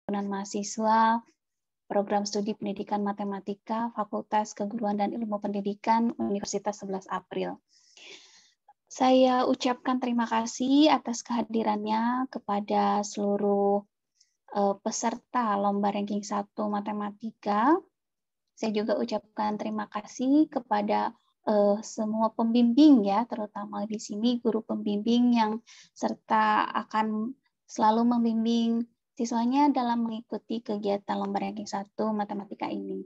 Himpunan Mahasiswa Program Studi Pendidikan Matematika Fakultas Keguruan dan Ilmu Pendidikan Universitas 11 April. Saya ucapkan terima kasih atas kehadirannya kepada seluruh peserta Lomba Ranking 1 Matematika. Saya juga ucapkan terima kasih kepada semua pembimbing ya, terutama di sini guru pembimbing yang serta akan selalu membimbing siswanya dalam mengikuti kegiatan Lomba Ranking 1 Matematika ini.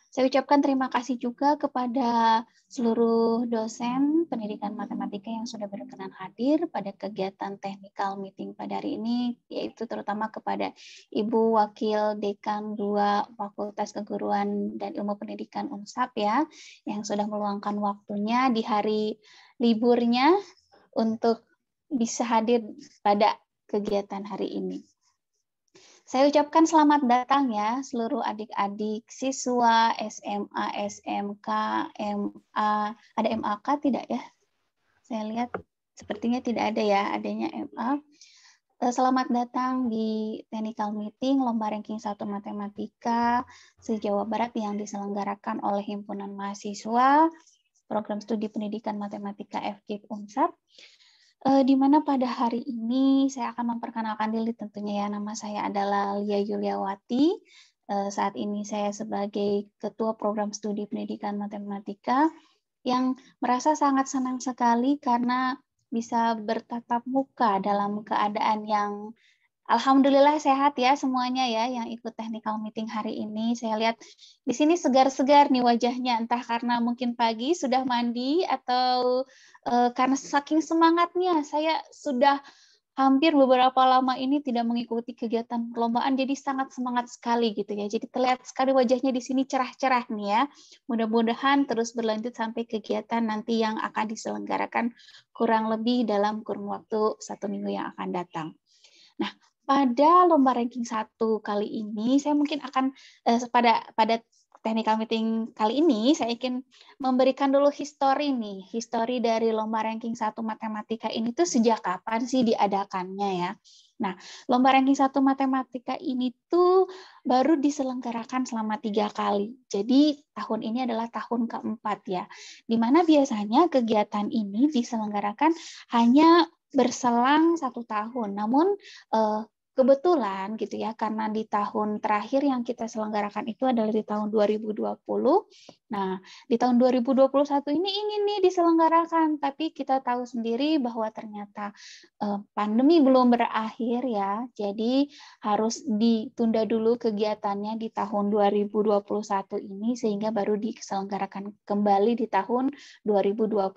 Saya ucapkan terima kasih juga kepada seluruh dosen pendidikan matematika yang sudah berkenan hadir pada kegiatan technical meeting pada hari ini, yaitu terutama kepada Ibu Wakil Dekan 2 Fakultas Keguruan dan Ilmu Pendidikan UNSAP ya, yang sudah meluangkan waktunya di hari liburnya untuk bisa hadir pada kegiatan hari ini. Saya ucapkan selamat datang ya seluruh adik-adik siswa SMA, SMK, MA. Ada MAK tidak ya? Saya lihat sepertinya tidak ada ya, adanya MA. Selamat datang di technical meeting Lomba Ranking 1 Matematika se-Jawa Barat yang diselenggarakan oleh Himpunan Mahasiswa Program Studi Pendidikan Matematika FKIP UNSAP. Di mana pada hari ini saya akan memperkenalkan diri tentunya ya, nama saya adalah Lia Yuliawati. Saat ini saya sebagai Ketua Program Studi Pendidikan Matematika yang merasa sangat senang sekali karena bisa bertatap muka dalam keadaan yang alhamdulillah sehat ya semuanya ya yang ikut technical meeting hari ini. Saya lihat di sini segar-segar nih wajahnya, entah karena mungkin pagi sudah mandi atau karena saking semangatnya saya sudah hampir beberapa lama ini tidak mengikuti kegiatan perlombaan, jadi sangat semangat sekali gitu ya. Jadi terlihat sekali wajahnya di sini cerah-cerah nih ya. Mudah-mudahan terus berlanjut sampai kegiatan nanti yang akan diselenggarakan kurang lebih dalam kurun waktu 1 minggu yang akan datang. Nah, pada Lomba Ranking 1 kali ini, saya mungkin akan pada technical meeting kali ini, saya ingin memberikan dulu histori dari Lomba Ranking 1 Matematika ini tuh sejak kapan sih diadakannya ya. Nah, Lomba Ranking 1 Matematika ini tuh baru diselenggarakan selama 3 kali. Jadi tahun ini adalah tahun keempat ya. Di mana biasanya kegiatan ini diselenggarakan hanya berselang 1 tahun. Namun kebetulan gitu ya, karena di tahun terakhir yang kita selenggarakan itu adalah di tahun 2020. Nah, di tahun 2021 ini ingin nih diselenggarakan, tapi kita tahu sendiri bahwa ternyata pandemi belum berakhir ya. Jadi harus ditunda dulu kegiatannya di tahun 2021 ini sehingga baru diselenggarakan kembali di tahun 2022.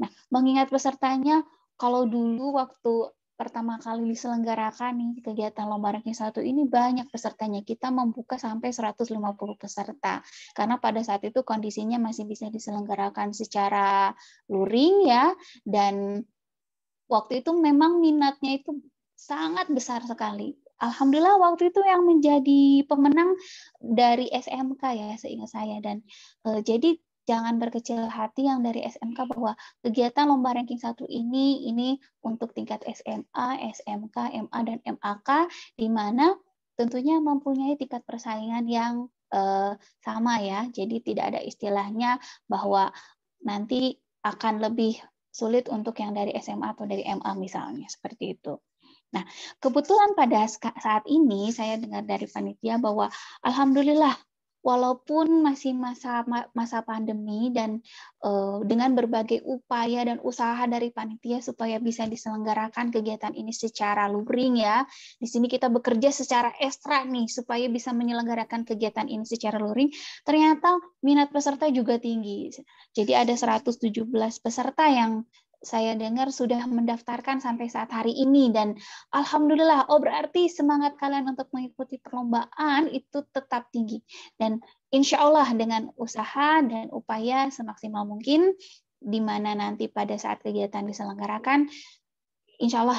Nah, mengingat pesertanya, kalau dulu waktu pertama kali diselenggarakan nih kegiatan Lomba Ranking 1 ini banyak pesertanya. Kita membuka sampai 150 peserta. Karena pada saat itu kondisinya masih bisa diselenggarakan secara luring ya, dan waktu itu memang minatnya itu sangat besar sekali. Alhamdulillah waktu itu yang menjadi pemenang dari SMK ya seingat saya, dan jadi jangan berkecil hati yang dari SMK bahwa kegiatan Lomba Ranking 1 ini untuk tingkat SMA, SMK, MA, dan MAK, di mana tentunya mempunyai tingkat persaingan yang sama ya. Jadi tidak ada istilahnya bahwa nanti akan lebih sulit untuk yang dari SMA atau dari MA misalnya, seperti itu. Nah, kebetulan pada saat ini saya dengar dari panitia bahwa alhamdulillah walaupun masih masa pandemi dan dengan berbagai upaya dan usaha dari panitia supaya bisa diselenggarakan kegiatan ini secara luring ya. Di sini kita bekerja secara ekstra nih supaya bisa menyelenggarakan kegiatan ini secara luring. Ternyata minat peserta juga tinggi. Jadi ada 117 peserta yang saya dengar sudah mendaftarkan sampai saat hari ini, dan alhamdulillah, berarti semangat kalian untuk mengikuti perlombaan itu tetap tinggi. Dan insya Allah dengan usaha dan upaya semaksimal mungkin, di mana nanti pada saat kegiatan diselenggarakan, insya Allah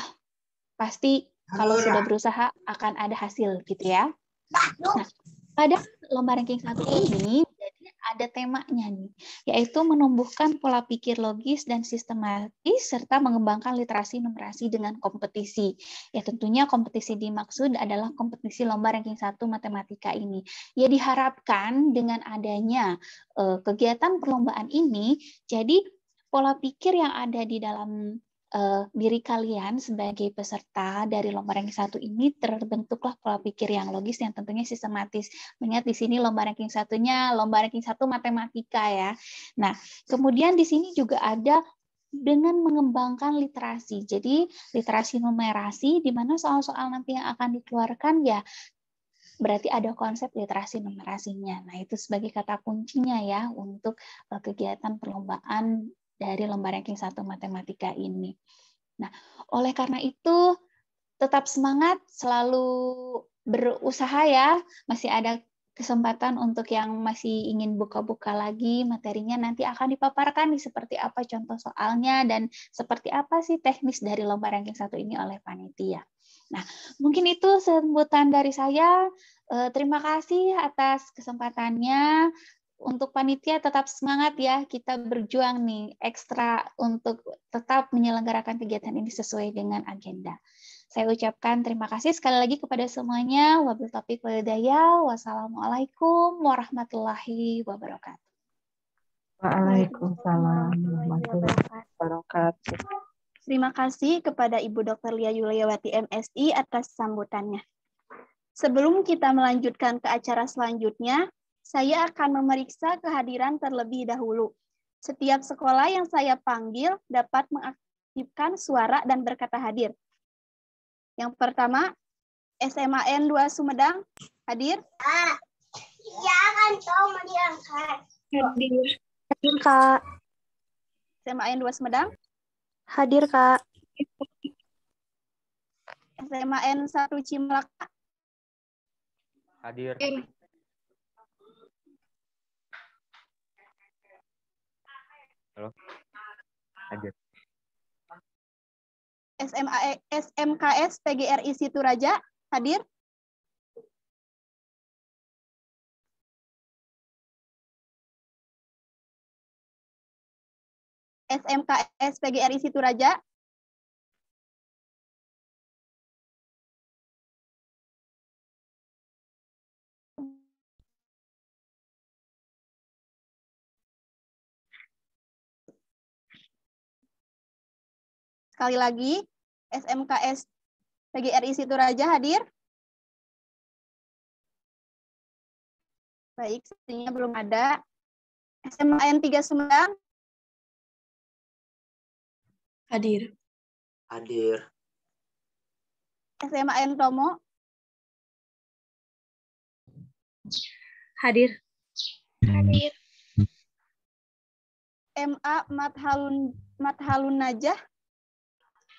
pasti kalau sudah berusaha akan ada hasil gitu ya. Nah, pada Lomba Ranking 1 ini, jadi ada temanya nih, yaitu menumbuhkan pola pikir logis dan sistematis serta mengembangkan literasi numerasi dengan kompetisi. Ya tentunya kompetisi dimaksud adalah kompetisi lomba ranking 1 matematika ini. Ya diharapkan dengan adanya kegiatan perlombaan ini, jadi pola pikir yang ada di dalam diri kalian sebagai peserta dari lomba ranking 1 ini terbentuklah pola pikir yang logis yang tentunya sistematis. Mengingat di sini lomba ranking 1-nya lomba ranking 1 matematika ya. Nah, kemudian di sini juga ada dengan mengembangkan literasi. Jadi literasi numerasi di mana soal-soal nanti yang akan dikeluarkan ya berarti ada konsep literasi numerasinya. Nah, itu sebagai kata kuncinya ya untuk kegiatan perlombaan dari lomba ranking 1 matematika ini. Nah, oleh karena itu tetap semangat, selalu berusaha ya. Masih ada kesempatan untuk yang masih ingin buka-buka lagi materinya, nanti akan dipaparkan nih seperti apa contoh soalnya dan seperti apa sih teknis dari lomba ranking 1 ini oleh panitia. Nah, mungkin itu sambutan dari saya. Terima kasih atas kesempatannya. Untuk panitia tetap semangat ya, kita berjuang nih ekstra untuk tetap menyelenggarakan kegiatan ini sesuai dengan agenda. Saya ucapkan terima kasih sekali lagi kepada semuanya. Wabillahi taufiq wal hidayah. Wassalamualaikum warahmatullahi wabarakatuh. Waalaikumsalam warahmatullahi wabarakatuh. Terima kasih kepada Ibu Dr. Lia Yuliawati MSI atas sambutannya. Sebelum kita melanjutkan ke acara selanjutnya, saya akan memeriksa kehadiran terlebih dahulu. Setiap sekolah yang saya panggil dapat mengaktifkan suara dan berkata hadir. Yang pertama, SMAN 2 Sumedang, hadir? Iya kan, tahu mau diangkat. Hadir. Hadir, Kak. SMAN 2 Sumedang? Hadir, Kak. SMAN 1 Cimalaka? Hadir. Halo. Hadir. SMKS PGRI Situraja, hadir? SMKS PGRI Situraja? Sekali lagi, SMKS PGRI Situraja hadir? Baik, sepertinya belum ada. SMAN 3 Sumedang? Hadir. Hadir. SMAN Tomo? Hadir. Hadir. MA Mathalun Najah?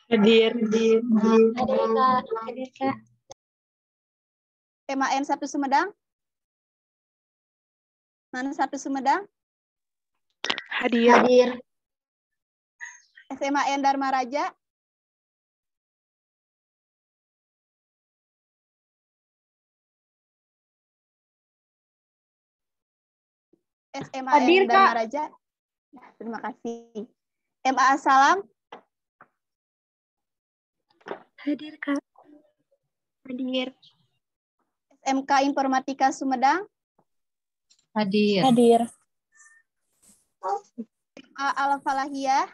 Hadir. Hadir, Kak. Hadir, Kak. MAN 1 Sumedang? Mana 1 Sumedang? Hadir. Hadir. SMAN Dharma Raja? SMAN Hadir, Dharma Kak. Raja? Nah, terima kasih. MA Salam? Hadir, Kak. Hadir. SMK Informatika Sumedang? Hadir. Hadir. MA Al-Falahiyah?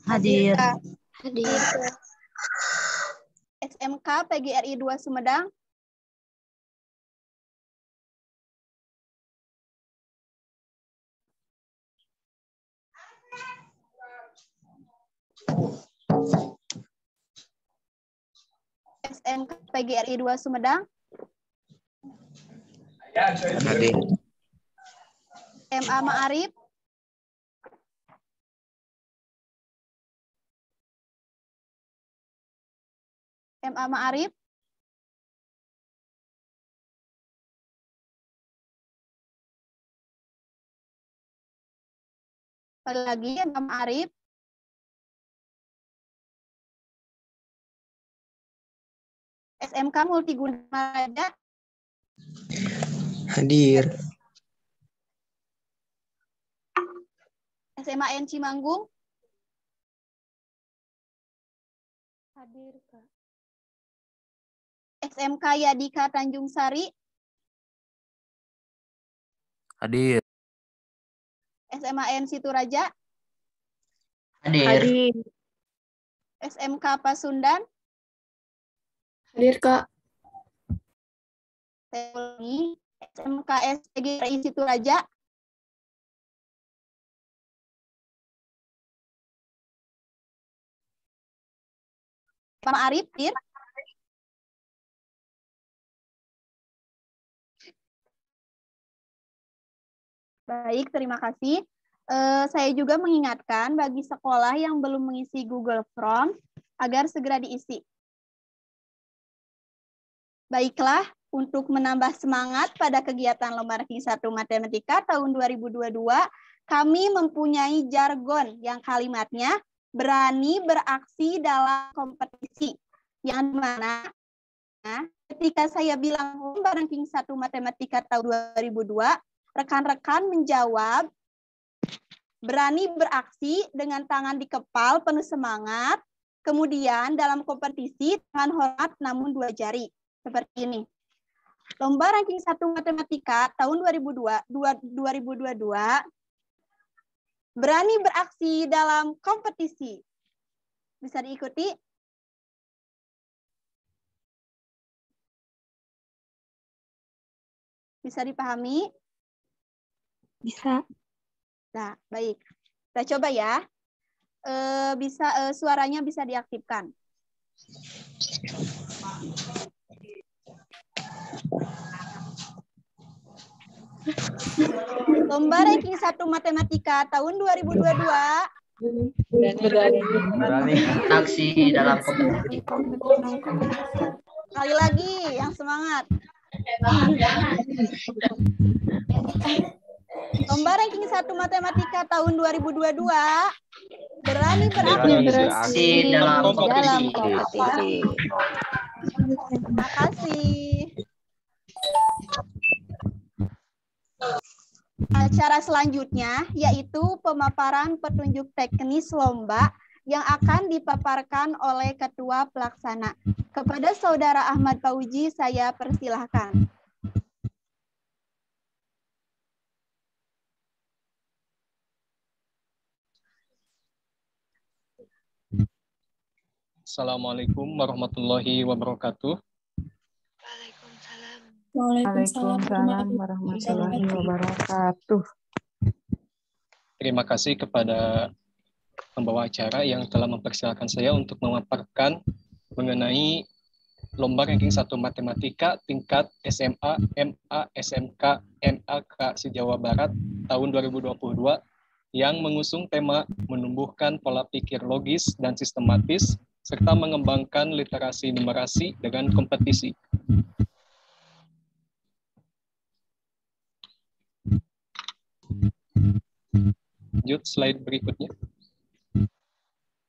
Hadir. Hadir. SMK PGRI 2 Sumedang? SMK PGRI 2 Sumedang? Hadir. MA Ma'arif? MA Ma'arif? Sekali lagi, MA Ma'arif? SMK Multiguna Raja? Hadir. SMAN Cimanggung? Hadir, Kak. SMK Yadika Tanjung Sari? Hadir. SMAN Situraja? Hadir. SMK Pasundan? Hadir, Kak. Saya ulangi, SMK STGRI Situraja? Pak Arif, hadir? Baik, terima kasih. Saya juga mengingatkan bagi sekolah yang belum mengisi Google Form agar segera diisi. Baiklah, untuk menambah semangat pada kegiatan Lomba Ranking 1 Matematika tahun 2022, kami mempunyai jargon yang kalimatnya berani beraksi dalam kompetisi. Yang mana ketika saya bilang Lomba Ranking 1 Matematika tahun 2002, rekan-rekan menjawab berani beraksi dengan tangan di kepal penuh semangat, kemudian dalam kompetisi tangan hormat namun 2 jari. Seperti ini. Lomba Ranking 1 Matematika tahun 2022 berani beraksi dalam kompetisi. Bisa diikuti? Bisa dipahami? Bisa. Nah, baik. Kita coba ya. Suaranya bisa diaktifkan. Lomba Ranking 1 Matematika tahun 2022 Berani aksi dalam kompetisi. Sekali lagi, yang semangat. Lomba Ranking 1 Matematika tahun 2022 berani beraksi dalam kompetisi. Terima kasih. Acara selanjutnya yaitu pemaparan petunjuk teknis lomba yang akan dipaparkan oleh Ketua Pelaksana. Kepada Saudara Ahmad Fauji, saya persilahkan. Assalamualaikum warahmatullahi wabarakatuh. Waalaikumsalam warahmatullahi wabarakatuh. Terima kasih kepada pembawa acara yang telah mempersilahkan saya untuk memaparkan mengenai Lomba Ranking 1 Matematika tingkat SMA, MA, SMK, MAK se-Jawa Barat tahun 2022 yang mengusung tema menumbuhkan pola pikir logis dan sistematis serta mengembangkan literasi numerasi dengan kompetisi. Lanjut slide berikutnya.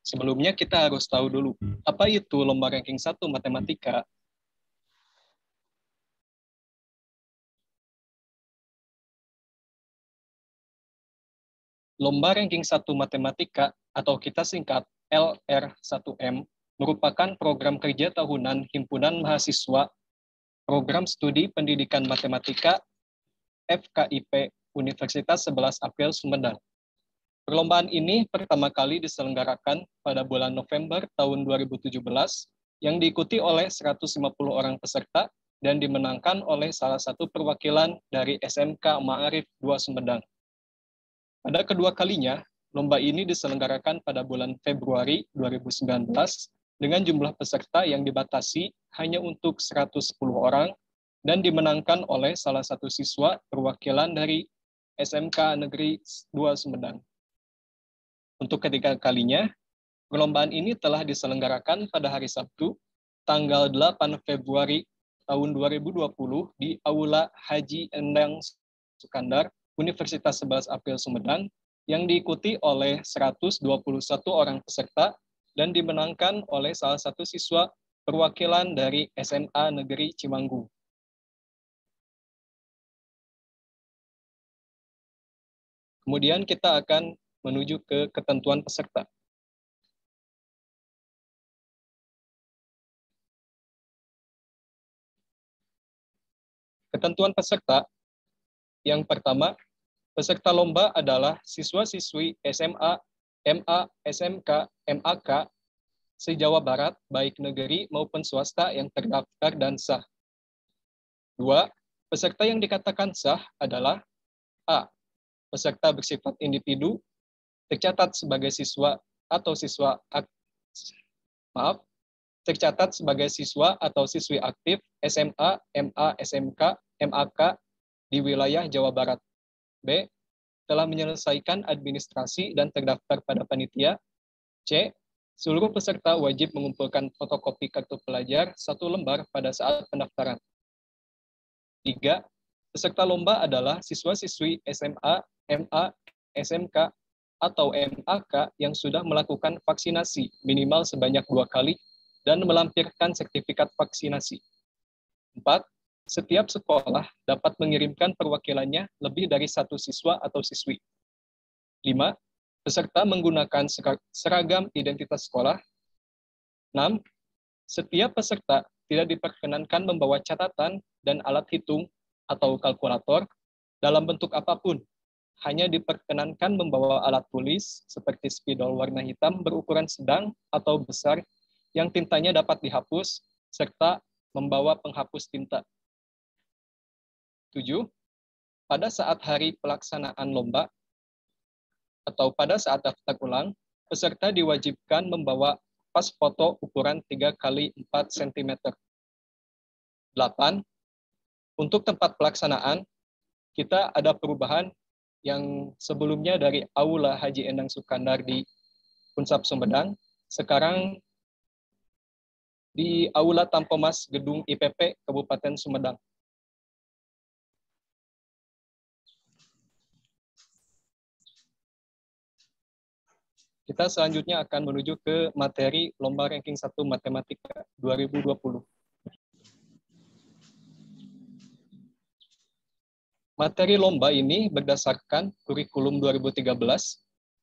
Sebelumnya kita harus tahu dulu, apa itu Lomba Ranking 1 Matematika? Lomba Ranking 1 Matematika atau kita singkat LR1M merupakan program kerja tahunan Himpunan Mahasiswa Program Studi Pendidikan Matematika FKIP Universitas 11 April Sumedang. Perlombaan ini pertama kali diselenggarakan pada bulan November tahun 2017 yang diikuti oleh 150 orang peserta dan dimenangkan oleh salah satu perwakilan dari SMK Ma'arif 2 Sumedang. Pada kedua kalinya, lomba ini diselenggarakan pada bulan Februari 2019 dengan jumlah peserta yang dibatasi hanya untuk 110 orang dan dimenangkan oleh salah satu siswa perwakilan dari SMK Negeri 2 Sumedang. Untuk ketiga kalinya, perlombaan ini telah diselenggarakan pada hari Sabtu, tanggal 8 Februari tahun 2020 di Aula Haji Endang Sukandar, Universitas 11 April Sumedang, yang diikuti oleh 121 orang peserta dan dimenangkan oleh salah satu siswa perwakilan dari SMA Negeri Cimanggung. Kemudian kita akan menuju ke ketentuan peserta. Ketentuan peserta yang pertama, peserta lomba adalah siswa-siswi SMA, MA, SMK, MAK se-Jawa Barat, baik negeri maupun swasta yang terdaftar dan sah. 2. Peserta yang dikatakan sah adalah A. Peserta bersifat individu, tercatat sebagai siswa atau tercatat sebagai siswa atau siswi aktif SMA, MA, SMK, MAK di wilayah Jawa Barat. B. Telah menyelesaikan administrasi dan terdaftar pada panitia. C. Seluruh peserta wajib mengumpulkan fotokopi kartu pelajar 1 lembar pada saat pendaftaran. 3. Peserta lomba adalah siswa-siswi SMA, MA, SMK, atau MAK yang sudah melakukan vaksinasi minimal sebanyak 2 kali dan melampirkan sertifikat vaksinasi. 4. Setiap sekolah dapat mengirimkan perwakilannya lebih dari 1 siswa atau siswi. 5. Peserta menggunakan seragam identitas sekolah. 6. Setiap peserta tidak diperkenankan membawa catatan dan alat hitung atau kalkulator dalam bentuk apapun. Hanya diperkenankan membawa alat tulis seperti spidol warna hitam berukuran sedang atau besar yang tintanya dapat dihapus, serta membawa penghapus tinta. 7. Pada saat hari pelaksanaan lomba atau pada saat daftar ulang, peserta diwajibkan membawa pas foto ukuran 3 x 4 cm. 8. Untuk tempat pelaksanaan, kita ada perubahan yang sebelumnya dari Aula Haji Endang Sukandar di Puncak Sumedang, sekarang di Aula Tampomas Gedung IPP Kabupaten Sumedang. Kita selanjutnya akan menuju ke materi Lomba Ranking 1 Matematika 2020. Materi lomba ini berdasarkan kurikulum 2013,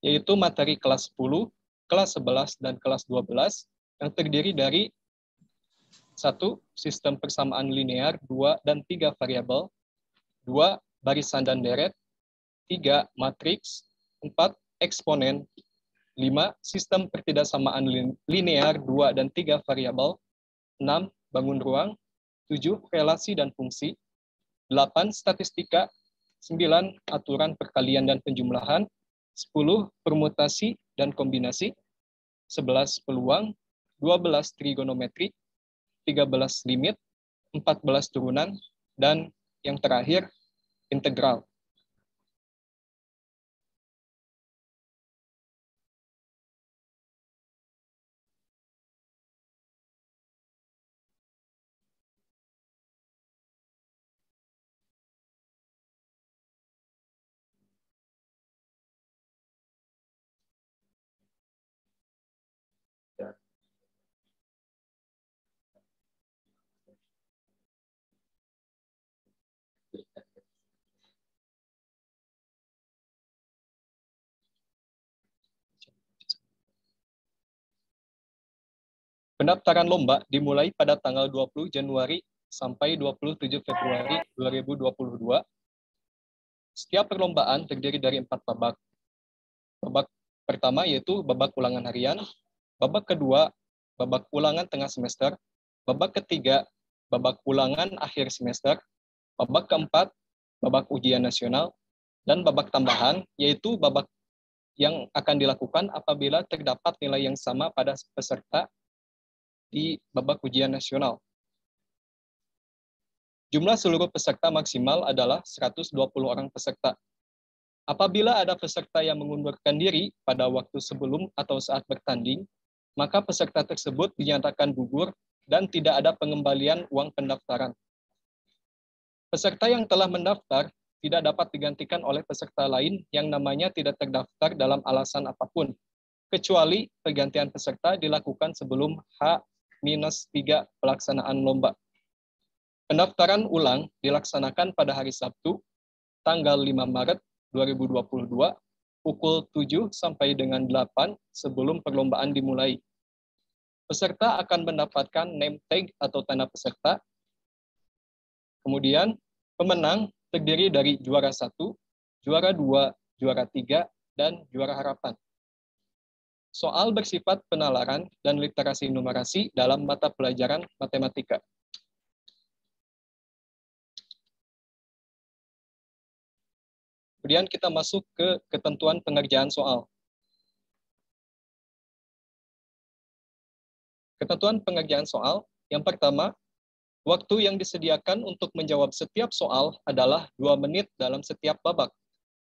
yaitu materi kelas 10, kelas 11, dan kelas 12, yang terdiri dari 1. Sistem persamaan linear, 2 dan 3 variabel, 2. Barisan dan deret, 3. Matriks, 4. Eksponen, 5. Sistem pertidaksamaan linear 2 dan 3 variabel, 6. Bangun ruang, 7. Relasi dan fungsi, 8. Statistika, 9. Aturan perkalian dan penjumlahan, 10. Permutasi dan kombinasi, 11. Peluang, 12. Trigonometri, 13. Limit, 14. Turunan, dan yang terakhir, integral. Pendaftaran lomba dimulai pada tanggal 20 Januari sampai 27 Februari 2022. Setiap perlombaan terdiri dari 4 babak. Babak pertama yaitu babak ulangan harian, babak kedua, babak ulangan tengah semester, babak ketiga, babak ulangan akhir semester, babak keempat, babak ujian nasional, dan babak tambahan, yaitu babak yang akan dilakukan apabila terdapat nilai yang sama pada peserta di babak ujian nasional. Jumlah seluruh peserta maksimal adalah 120 orang peserta. Apabila ada peserta yang mengundurkan diri pada waktu sebelum atau saat bertanding, maka peserta tersebut dinyatakan gugur dan tidak ada pengembalian uang pendaftaran. Peserta yang telah mendaftar tidak dapat digantikan oleh peserta lain yang namanya tidak terdaftar dalam alasan apapun, kecuali pergantian peserta dilakukan sebelum H-3 pelaksanaan lomba. Pendaftaran ulang dilaksanakan pada hari Sabtu, tanggal 5 Maret 2022, pukul 7 sampai dengan 8 sebelum perlombaan dimulai. Peserta akan mendapatkan name tag atau tanda peserta. Kemudian pemenang terdiri dari juara 1, juara 2, juara 3, dan juara harapan. Soal bersifat penalaran dan literasi numerasi dalam mata pelajaran matematika. Kemudian kita masuk ke ketentuan pengerjaan soal. Ketentuan pengerjaan soal, yang pertama, waktu yang disediakan untuk menjawab setiap soal adalah 2 menit dalam setiap babak,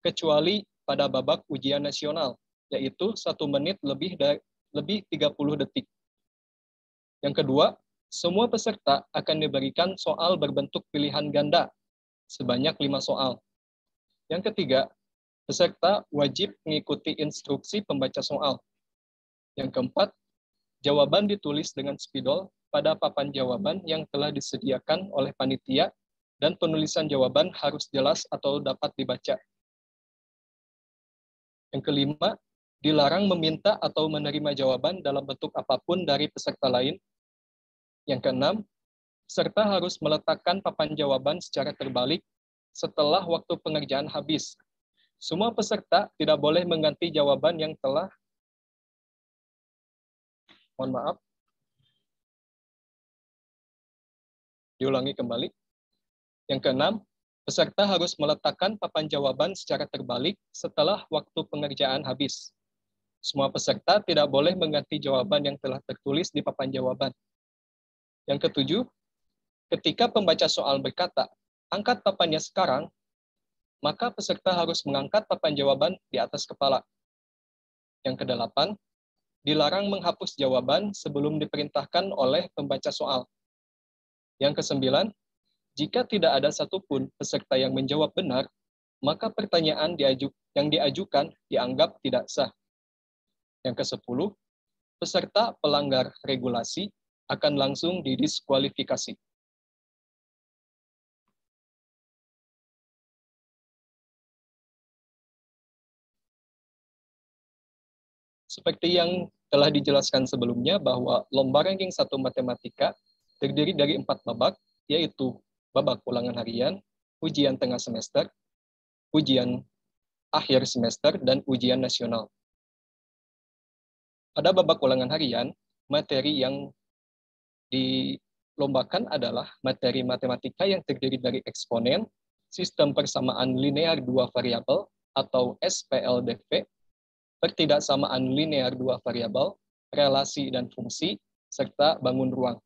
kecuali pada babak ujian nasional, yaitu 1 menit lebih 30 detik. Yang kedua, semua peserta akan diberikan soal berbentuk pilihan ganda, sebanyak 5 soal. Yang ketiga, peserta wajib mengikuti instruksi pembaca soal. Yang keempat, jawaban ditulis dengan spidol pada papan jawaban yang telah disediakan oleh panitia dan penulisan jawaban harus jelas atau dapat dibaca. Yang kelima, dilarang meminta atau menerima jawaban dalam bentuk apapun dari peserta lain. Yang keenam, peserta harus meletakkan papan jawaban secara terbalik setelah waktu pengerjaan habis. Semua peserta tidak boleh mengganti jawaban yang telah diulangi kembali. Yang keenam, peserta harus meletakkan papan jawaban secara terbalik setelah waktu pengerjaan habis. Semua peserta tidak boleh mengganti jawaban yang telah tertulis di papan jawaban. Yang ketujuh, ketika pembaca soal berkata, "Angkat papannya sekarang," maka peserta harus mengangkat papan jawaban di atas kepala. Yang kedelapan, dilarang menghapus jawaban sebelum diperintahkan oleh pembaca soal. Yang kesembilan, jika tidak ada satupun peserta yang menjawab benar, maka pertanyaan yang diajukan dianggap tidak sah. Yang ke-10, peserta pelanggar regulasi akan langsung didiskualifikasi. Seperti yang telah dijelaskan sebelumnya bahwa lomba ranking 1 matematika terdiri dari 4 babak, yaitu babak ulangan harian, ujian tengah semester, ujian akhir semester, dan ujian nasional. Pada babak ulangan harian, materi yang dilombakan adalah materi matematika yang terdiri dari eksponen, sistem persamaan linear 2 variabel atau SPLDV, pertidaksamaan linear 2 variabel, relasi dan fungsi, serta bangun ruang.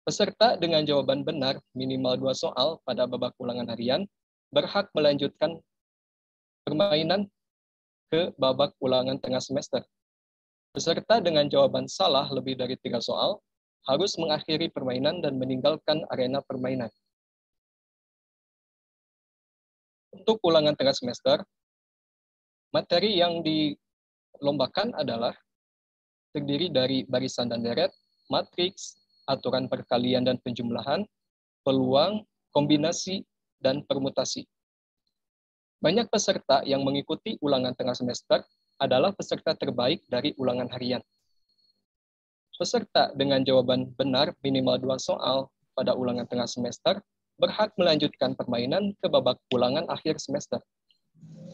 Peserta dengan jawaban benar minimal 2 soal pada babak ulangan harian berhak melanjutkan permainan ke babak ulangan tengah semester. Peserta dengan jawaban salah lebih dari 3 soal harus mengakhiri permainan dan meninggalkan arena permainan. Untuk ulangan tengah semester, materi yang dilombakan adalah terdiri dari barisan dan deret, matriks, aturan perkalian dan penjumlahan, peluang, kombinasi, dan permutasi. Banyak peserta yang mengikuti ulangan tengah semester adalah peserta terbaik dari ulangan harian. Peserta dengan jawaban benar minimal 2 soal pada ulangan tengah semester berhak melanjutkan permainan ke babak ulangan akhir semester.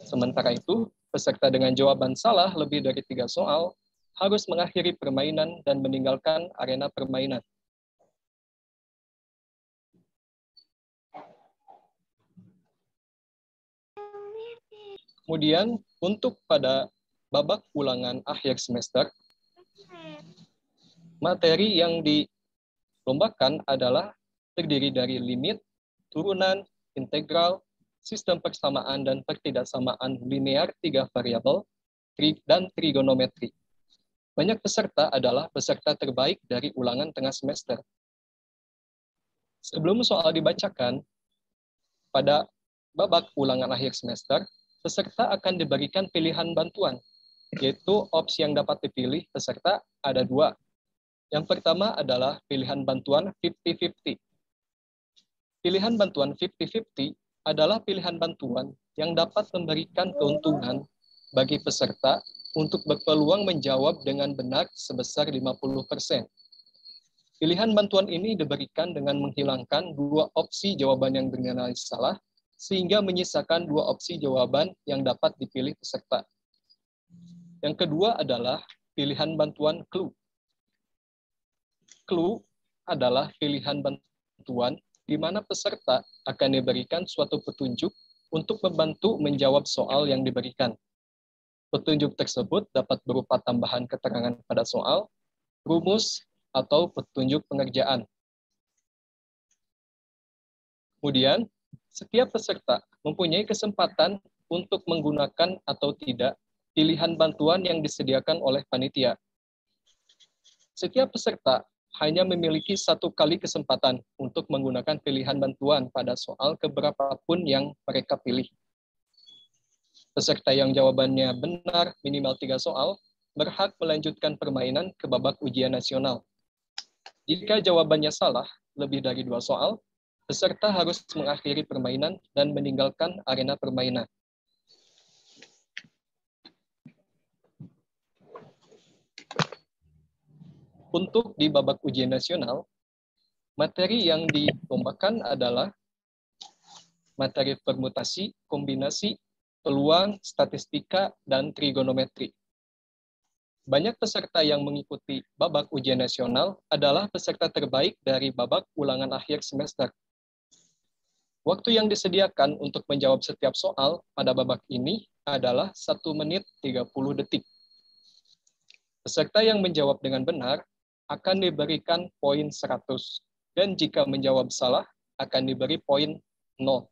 Sementara itu, peserta dengan jawaban salah lebih dari 3 soal harus mengakhiri permainan dan meninggalkan arena permainan. Kemudian, untuk pada babak ulangan akhir semester, materi yang dilombakan adalah terdiri dari limit, turunan, integral, sistem persamaan dan pertidaksamaan linear 3 variabel, dan trigonometri. Banyak peserta adalah peserta terbaik dari ulangan tengah semester. Sebelum soal dibacakan, pada babak ulangan akhir semester, peserta akan diberikan pilihan bantuan, yaitu opsi yang dapat dipilih peserta ada 2. Yang pertama adalah pilihan bantuan 50-50. Pilihan bantuan 50-50 adalah pilihan bantuan yang dapat memberikan keuntungan bagi peserta untuk berpeluang menjawab dengan benar sebesar 50%. Pilihan bantuan ini diberikan dengan menghilangkan 2 opsi jawaban yang dinilai salah, sehingga menyisakan 2 opsi jawaban yang dapat dipilih peserta. Yang kedua adalah pilihan bantuan clue. Clue adalah pilihan bantuan di mana peserta akan diberikan suatu petunjuk untuk membantu menjawab soal yang diberikan. Petunjuk tersebut dapat berupa tambahan keterangan pada soal, rumus, atau petunjuk pengerjaan. Kemudian, setiap peserta mempunyai kesempatan untuk menggunakan atau tidak pilihan bantuan yang disediakan oleh panitia. Setiap peserta hanya memiliki 1 kali kesempatan untuk menggunakan pilihan bantuan pada soal keberapapun yang mereka pilih. Peserta yang jawabannya benar minimal 3 soal berhak melanjutkan permainan ke babak ujian nasional. Jika jawabannya salah lebih dari 2 soal, peserta harus mengakhiri permainan dan meninggalkan arena permainan. Untuk di babak ujian nasional, materi yang dilombakan adalah materi permutasi, kombinasi, peluang, statistika, dan trigonometri. Banyak peserta yang mengikuti babak ujian nasional adalah peserta terbaik dari babak ulangan akhir semester. Waktu yang disediakan untuk menjawab setiap soal pada babak ini adalah 1 menit 30 detik. Peserta yang menjawab dengan benar akan diberikan poin 100, dan jika menjawab salah akan diberi poin 0.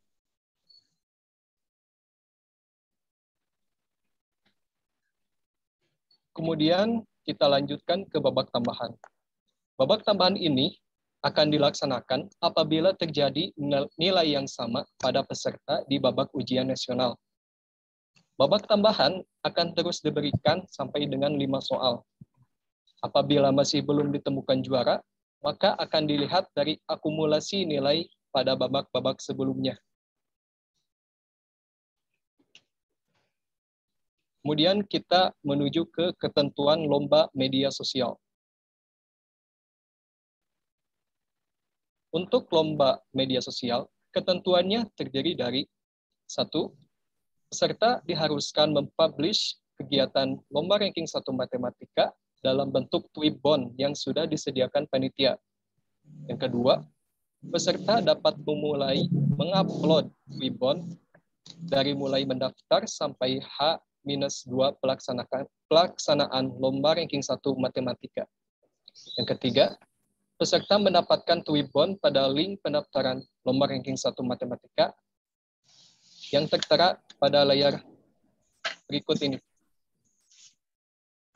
Kemudian kita lanjutkan ke babak tambahan. Babak tambahan ini akan dilaksanakan apabila terjadi nilai yang sama pada peserta di babak ujian nasional. Babak tambahan akan terus diberikan sampai dengan 5 soal. Apabila masih belum ditemukan juara, maka akan dilihat dari akumulasi nilai pada babak-babak sebelumnya. Kemudian kita menuju ke ketentuan lomba media sosial. Untuk lomba media sosial, ketentuannya terdiri dari 1. Peserta diharuskan mempublish kegiatan lomba ranking 1 matematika dalam bentuk Twibbon yang sudah disediakan panitia. Yang kedua, peserta dapat memulai mengupload Twibbon dari mulai mendaftar sampai H-2 pelaksanaan lomba ranking 1 matematika. Yang ketiga, peserta mendapatkan Twibbon pada link pendaftaran lomba ranking 1 matematika yang tertera pada layar berikut ini.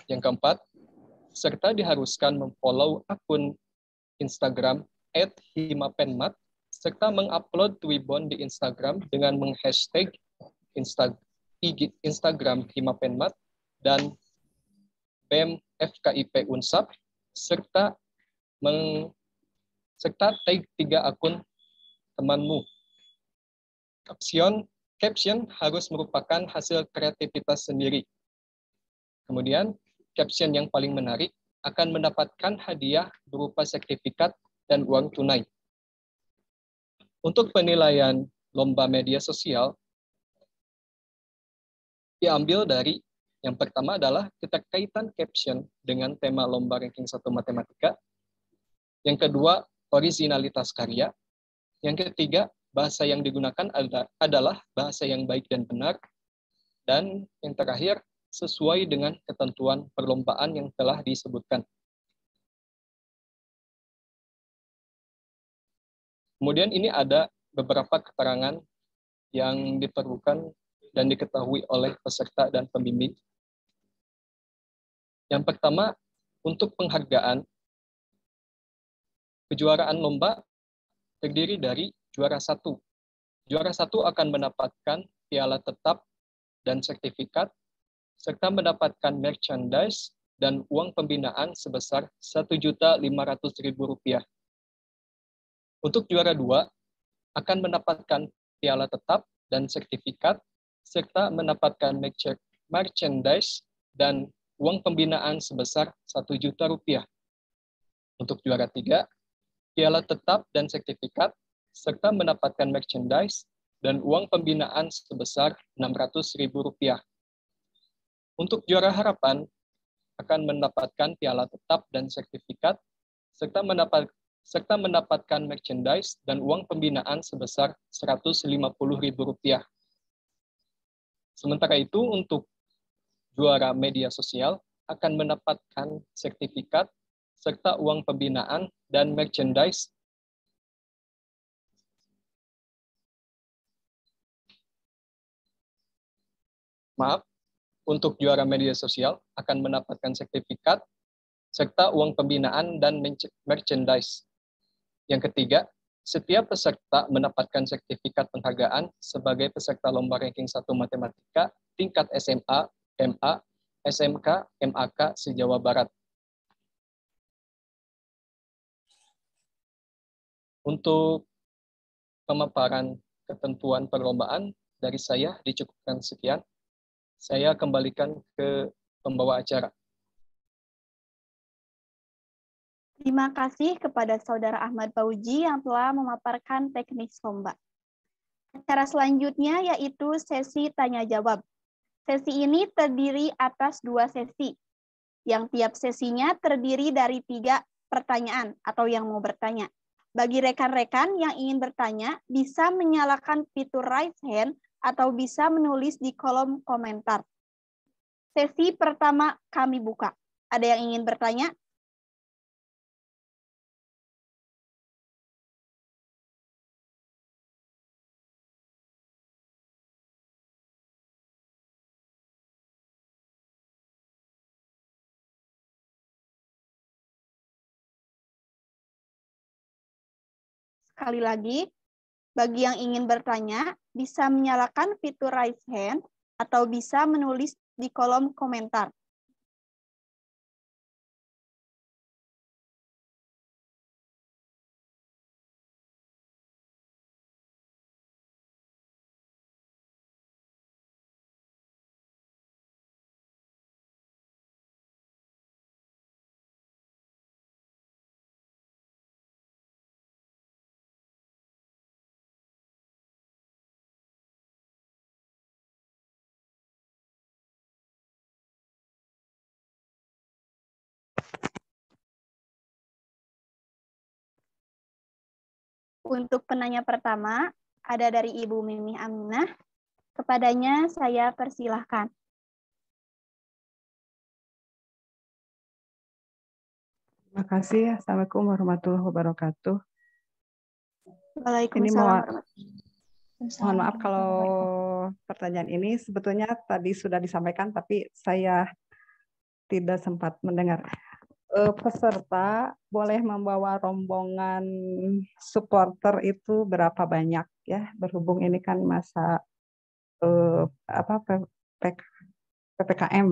Yang keempat, peserta diharuskan memfollow akun Instagram @himapenmat serta mengupload Twibbon di Instagram dengan menghashtag Instagram Himapenmat dan BEM FKIP Unsap serta tag 3 akun temanmu. Caption harus merupakan hasil kreativitas sendiri. Kemudian, caption yang paling menarik akan mendapatkan hadiah berupa sertifikat dan uang tunai. Untuk penilaian lomba media sosial, diambil dari yang pertama adalah keterkaitan caption dengan tema lomba ranking 1 matematika. Yang kedua, originalitas karya. Yang ketiga, bahasa yang digunakan adalah bahasa yang baik dan benar. Dan yang terakhir, sesuai dengan ketentuan perlombaan yang telah disebutkan. Kemudian ini ada beberapa keterangan yang diperlukan dan diketahui oleh peserta dan pembimbing. Yang pertama, untuk penghargaan, kejuaraan lomba terdiri dari juara 1. Juara 1 akan mendapatkan piala tetap dan sertifikat, serta mendapatkan merchandise dan uang pembinaan sebesar Rp1.500.000. Untuk juara 2 akan mendapatkan piala tetap dan sertifikat serta mendapatkan merchandise dan uang pembinaan sebesar Rp1.000.000. Untuk juara 3, piala tetap dan sertifikat, serta mendapatkan merchandise dan uang pembinaan sebesar Rp600.000. Untuk juara harapan, akan mendapatkan piala tetap dan sertifikat, serta mendapatkan merchandise dan uang pembinaan sebesar Rp150.000. Sementara itu, untuk juara media sosial akan mendapatkan sertifikat serta uang pembinaan dan merchandise untuk juara media sosial akan mendapatkan sertifikat serta uang pembinaan dan merchandise. Yang ketiga, setiap peserta mendapatkan sertifikat penghargaan sebagai peserta lomba ranking 1 matematika tingkat SMA, MA, SMK, MAK se-Jawa Barat. Untuk pemaparan ketentuan perlombaan dari saya dicukupkan sekian. Saya kembalikan ke pembawa acara. Terima kasih kepada Saudara Ahmad Fauji yang telah memaparkan teknis lomba. Acara selanjutnya yaitu sesi tanya-jawab. Sesi ini terdiri atas 2 sesi, yang tiap sesinya terdiri dari 3 pertanyaan atau yang mau bertanya. Bagi rekan-rekan yang ingin bertanya, bisa menyalakan fitur raise hand atau bisa menulis di kolom komentar. Sesi pertama kami buka. Ada yang ingin bertanya? Sekali lagi, bagi yang ingin bertanya, bisa menyalakan fitur raise hand atau bisa menulis di kolom komentar. Untuk penanya pertama, ada dari Ibu Mimi Aminah. Kepadanya saya persilahkan. Terima kasih. Assalamualaikum warahmatullahi wabarakatuh. Waalaikumsalam. Mohon maaf kalau pertanyaan ini sebetulnya tadi sudah disampaikan, tapi saya tidak sempat mendengar. Peserta boleh membawa rombongan supporter itu berapa banyak ya? Berhubung ini kan masa PPKM,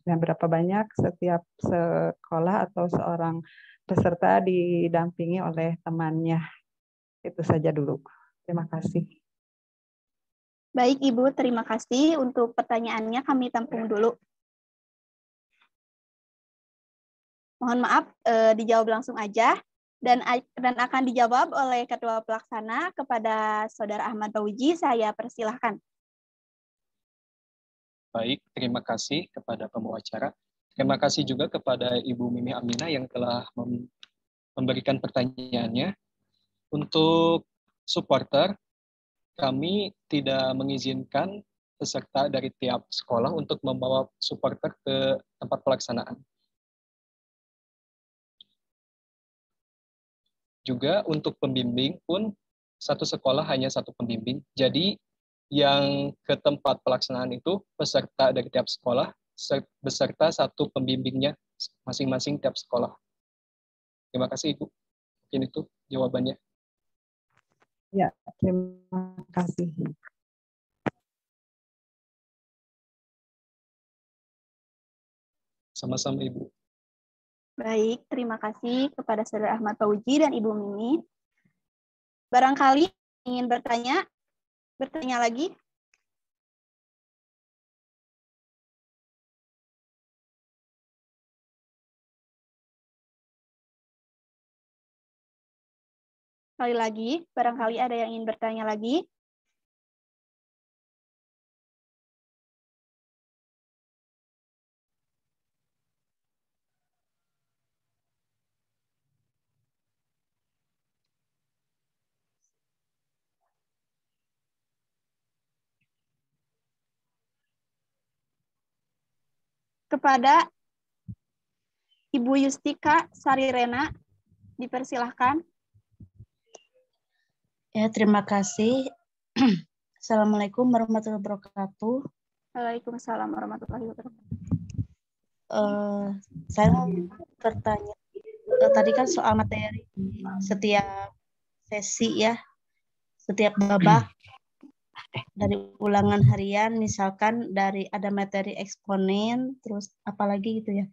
dan berapa banyak setiap sekolah atau seorang peserta didampingi oleh temannya. Itu saja dulu. Terima kasih. Baik Ibu, terima kasih. Untuk pertanyaannya kami tampung dulu. Mohon maaf, dijawab langsung aja. Dan akan dijawab oleh Ketua Pelaksana kepada Saudara Ahmad Fauji. Saya persilahkan. Baik, terima kasih kepada pembawa acara. Terima kasih juga kepada Ibu Mimi Aminah yang telah memberikan pertanyaannya. Untuk supporter, kami tidak mengizinkan peserta dari tiap sekolah untuk membawa supporter ke tempat pelaksanaan. Juga untuk pembimbing pun satu sekolah hanya satu pembimbing. Jadi yang ke tempat pelaksanaan itu peserta dari tiap sekolah beserta satu pembimbingnya masing-masing tiap sekolah. Terima kasih Ibu. Mungkin itu jawabannya. Ya, terima kasih. Sama-sama Ibu. Baik, terima kasih kepada Saudara Ahmad Fauji dan Ibu Mimi. Barangkali ingin bertanya lagi? Sekali lagi, barangkali ada yang ingin bertanya lagi. Kepada Ibu Yustika Sarirena, dipersilahkan. Ya, terima kasih. Assalamualaikum warahmatullahi wabarakatuh. Waalaikumsalam warahmatullahi wabarakatuh. Saya mau bertanya, tadi kan soal materi setiap sesi ya, setiap babak dari ulangan harian, misalkan dari ada materi eksponen, terus apalagi gitu ya.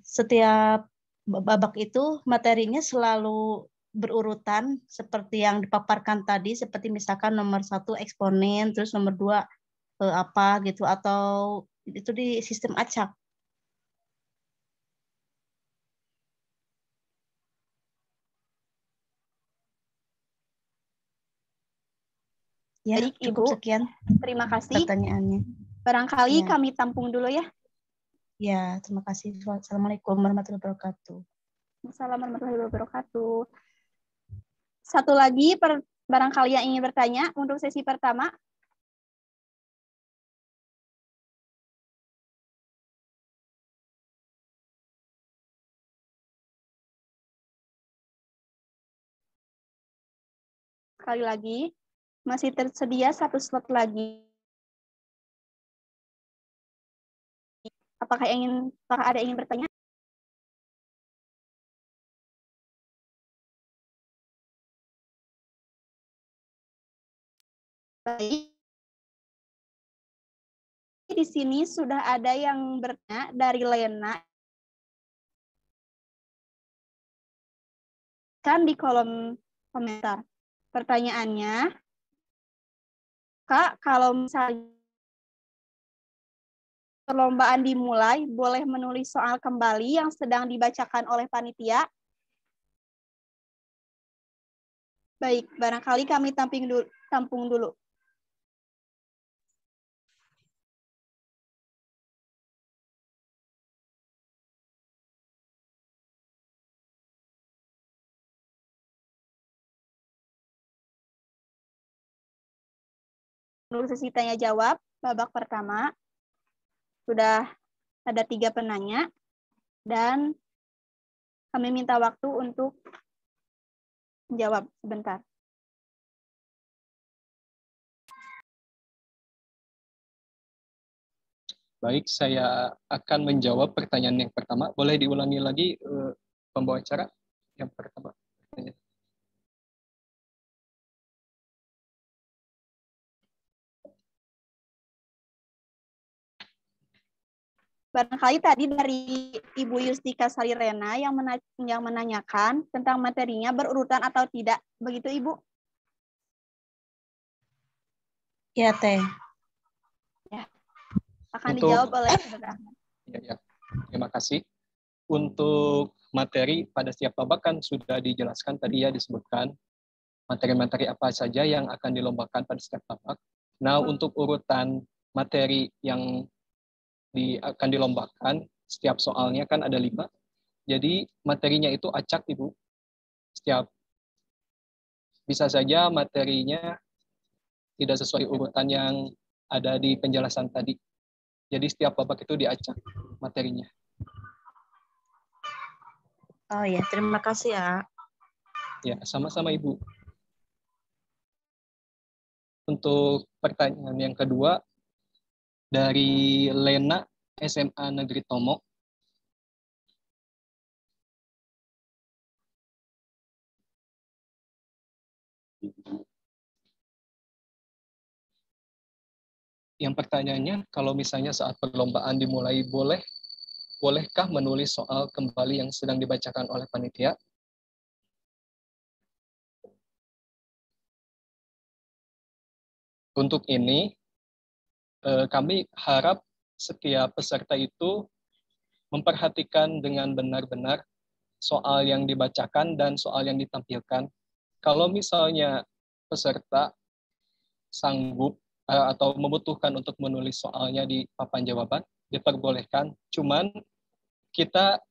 Setiap babak itu materinya selalu berurutan seperti yang dipaparkan tadi, seperti misalkan nomor 1 eksponen, terus nomor 2 apa gitu, atau itu di sistem acak? Ya, Baik, cukup Ibu. sekian Terima kasih. pertanyaannya. Barangkali Ya. kami tampung dulu ya. Ya, terima kasih. Assalamualaikum warahmatullahi wabarakatuh. Assalamualaikum warahmatullahi wabarakatuh. Satu lagi, barangkali yang ingin bertanya untuk sesi pertama. Sekali lagi, masih tersedia 1 slot lagi. Apakah ada yang ingin bertanya? Baik. Di sini sudah ada yang bertanya dari Lena. Kan di kolom komentar. Pertanyaannya, Kak, kalau misalnya perlombaan dimulai, boleh menulis soal kembali yang sedang dibacakan oleh panitia? Baik, barangkali kami tampung dulu. Untuk sesi tanya jawab, babak pertama, sudah ada 3 penanya, dan kami minta waktu untuk menjawab sebentar. Baik, saya akan menjawab pertanyaan yang pertama. Boleh diulangi lagi pembawa acara yang pertama? Barangkali tadi dari Ibu Yustika Sarirena yang menanyakan tentang materinya berurutan atau tidak. Begitu, Ibu? Ya, Teh. Ya. Akan dijawab oleh Saudara Ahmad. Ya. Terima kasih. Untuk materi pada setiap babak kan sudah dijelaskan tadi ya, disebutkan materi-materi apa saja yang akan dilombakan pada setiap babak. Nah, untuk urutan materi yang akan dilombakan, setiap soalnya kan ada 5. Jadi materinya itu acak, Ibu. Bisa saja materinya tidak sesuai urutan yang ada di penjelasan tadi. Jadi setiap babak itu diacak materinya. Oh ya, terima kasih ya. Ya, sama-sama Ibu. Untuk pertanyaan yang kedua, dari Lena, SMA Negeri Tomok. Yang pertanyaannya, kalau misalnya saat perlombaan dimulai, bolehkah menulis soal kembali yang sedang dibacakan oleh panitia? Untuk ini, kami harap setiap peserta itu memperhatikan dengan benar-benar soal yang dibacakan dan soal yang ditampilkan. Kalau misalnya peserta sanggup atau membutuhkan untuk menulis soalnya di papan jawaban, diperbolehkan. Cuman kita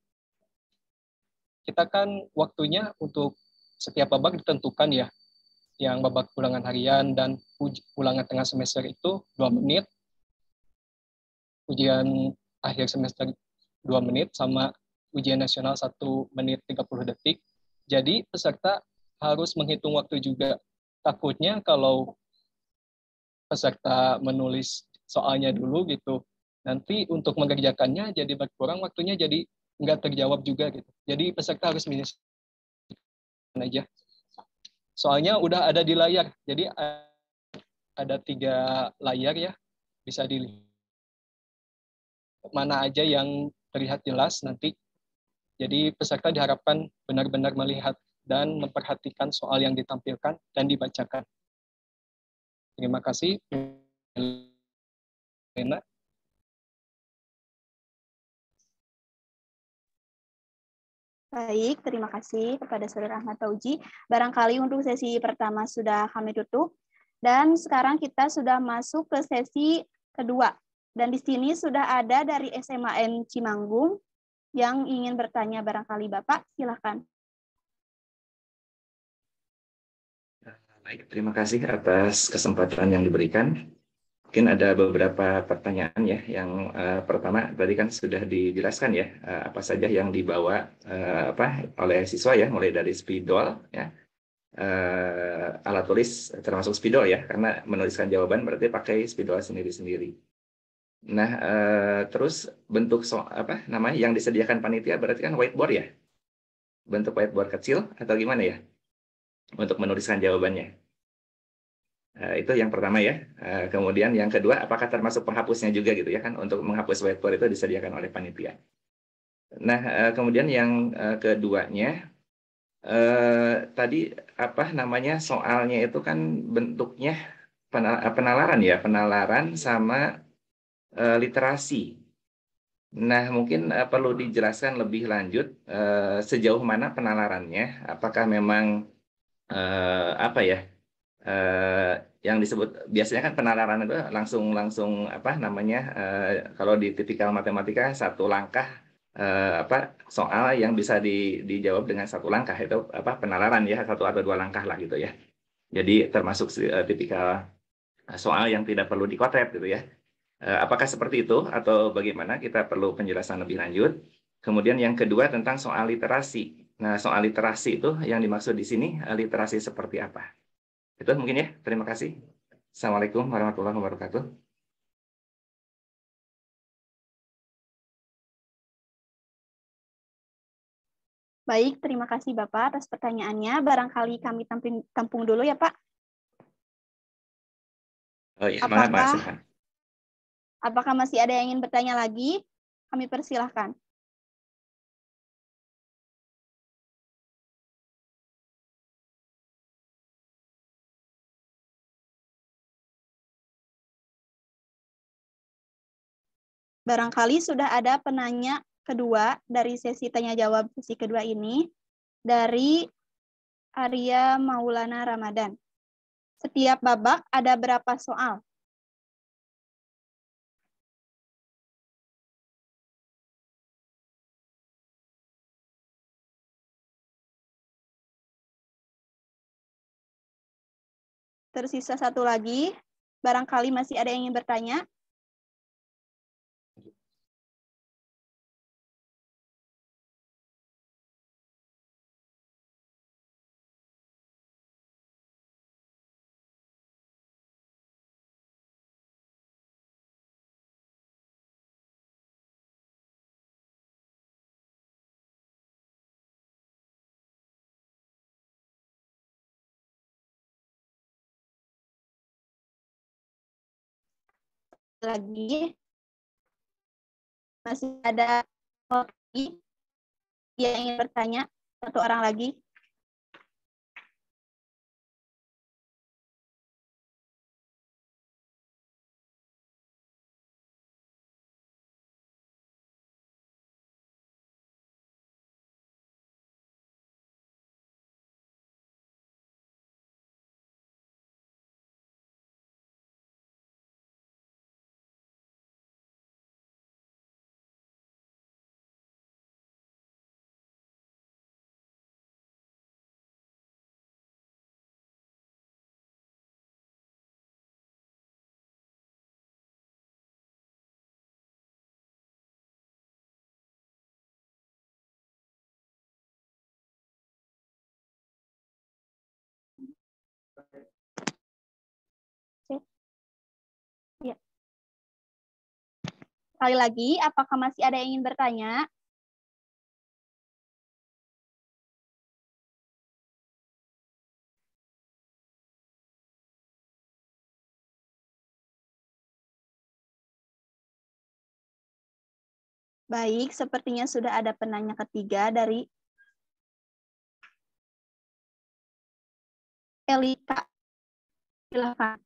kan waktunya untuk setiap babak ditentukan ya. Yang babak ulangan harian dan ulangan tengah semester itu 2 menit, ujian akhir semester 2 menit, sama ujian nasional 1 menit 30 detik. Jadi peserta harus menghitung waktu juga. Takutnya kalau peserta menulis soalnya dulu gitu, nanti untuk mengerjakannya jadi berkurang waktunya, jadi nggak terjawab juga gitu. Jadi peserta harus menyelesaikan aja. Soalnya udah ada di layar, jadi ada 3 layar ya, bisa dilihat mana aja yang terlihat jelas nanti. Jadi peserta diharapkan benar-benar melihat dan memperhatikan soal yang ditampilkan dan dibacakan. Terima kasih, Lena. Baik, terima kasih kepada Saudara Ahmad Tauji. Barangkali untuk sesi pertama sudah kami tutup. Dan sekarang kita sudah masuk ke sesi kedua. Dan di sini sudah ada dari SMAN Cimanggung yang ingin bertanya, barangkali Bapak, silakan. Baik, terima kasih atas kesempatan yang diberikan. Mungkin ada beberapa pertanyaan ya. Yang pertama tadi kan sudah dijelaskan ya apa saja yang dibawa oleh siswa ya, mulai dari spidol ya, alat tulis termasuk spidol ya, karena menuliskan jawaban berarti pakai spidol sendiri-sendiri. Nah, terus bentuk yang disediakan panitia berarti kan whiteboard ya, bentuk whiteboard kecil atau gimana ya untuk menuliskan jawabannya. Itu yang pertama ya. Kemudian yang kedua, apakah termasuk penghapusnya juga gitu ya kan, untuk menghapus whiteboard itu disediakan oleh panitia. Nah, kemudian yang keduanya, tadi soalnya itu kan bentuknya penalaran ya, penalaran sama literasi. Nah, mungkin perlu dijelaskan lebih lanjut sejauh mana penalarannya, apakah memang yang disebut biasanya kan penalaran itu langsung kalau di tipikal matematika satu langkah soal yang bisa dijawab dengan satu langkah itu penalaran ya, satu atau dua langkah lah gitu ya. Jadi termasuk tipikal soal yang tidak perlu dikotret gitu ya. Apakah seperti itu atau bagaimana, kita perlu penjelasan lebih lanjut. Kemudian yang kedua tentang soal literasi. Nah, soal literasi itu yang dimaksud di sini literasi seperti apa? Itu mungkin ya. Terima kasih. Assalamualaikum warahmatullahi wabarakatuh. Baik, terima kasih Bapak atas pertanyaannya. Barangkali kami tampung dulu ya Pak. Oh iya, maaf. Apakah masih ada yang ingin bertanya lagi? Kami persilahkan. Barangkali sudah ada penanya kedua dari sesi tanya-jawab sesi kedua ini, dari Arya Maulana Ramadan. Setiap babak ada berapa soal? Tersisa satu lagi. Barangkali masih ada yang ingin bertanya. Lagi. Masih ada lagi yang ingin bertanya? Satu orang lagi. Sekali lagi, apakah masih ada yang ingin bertanya? Baik, sepertinya sudah ada penanya ketiga dari Elika. Silakan.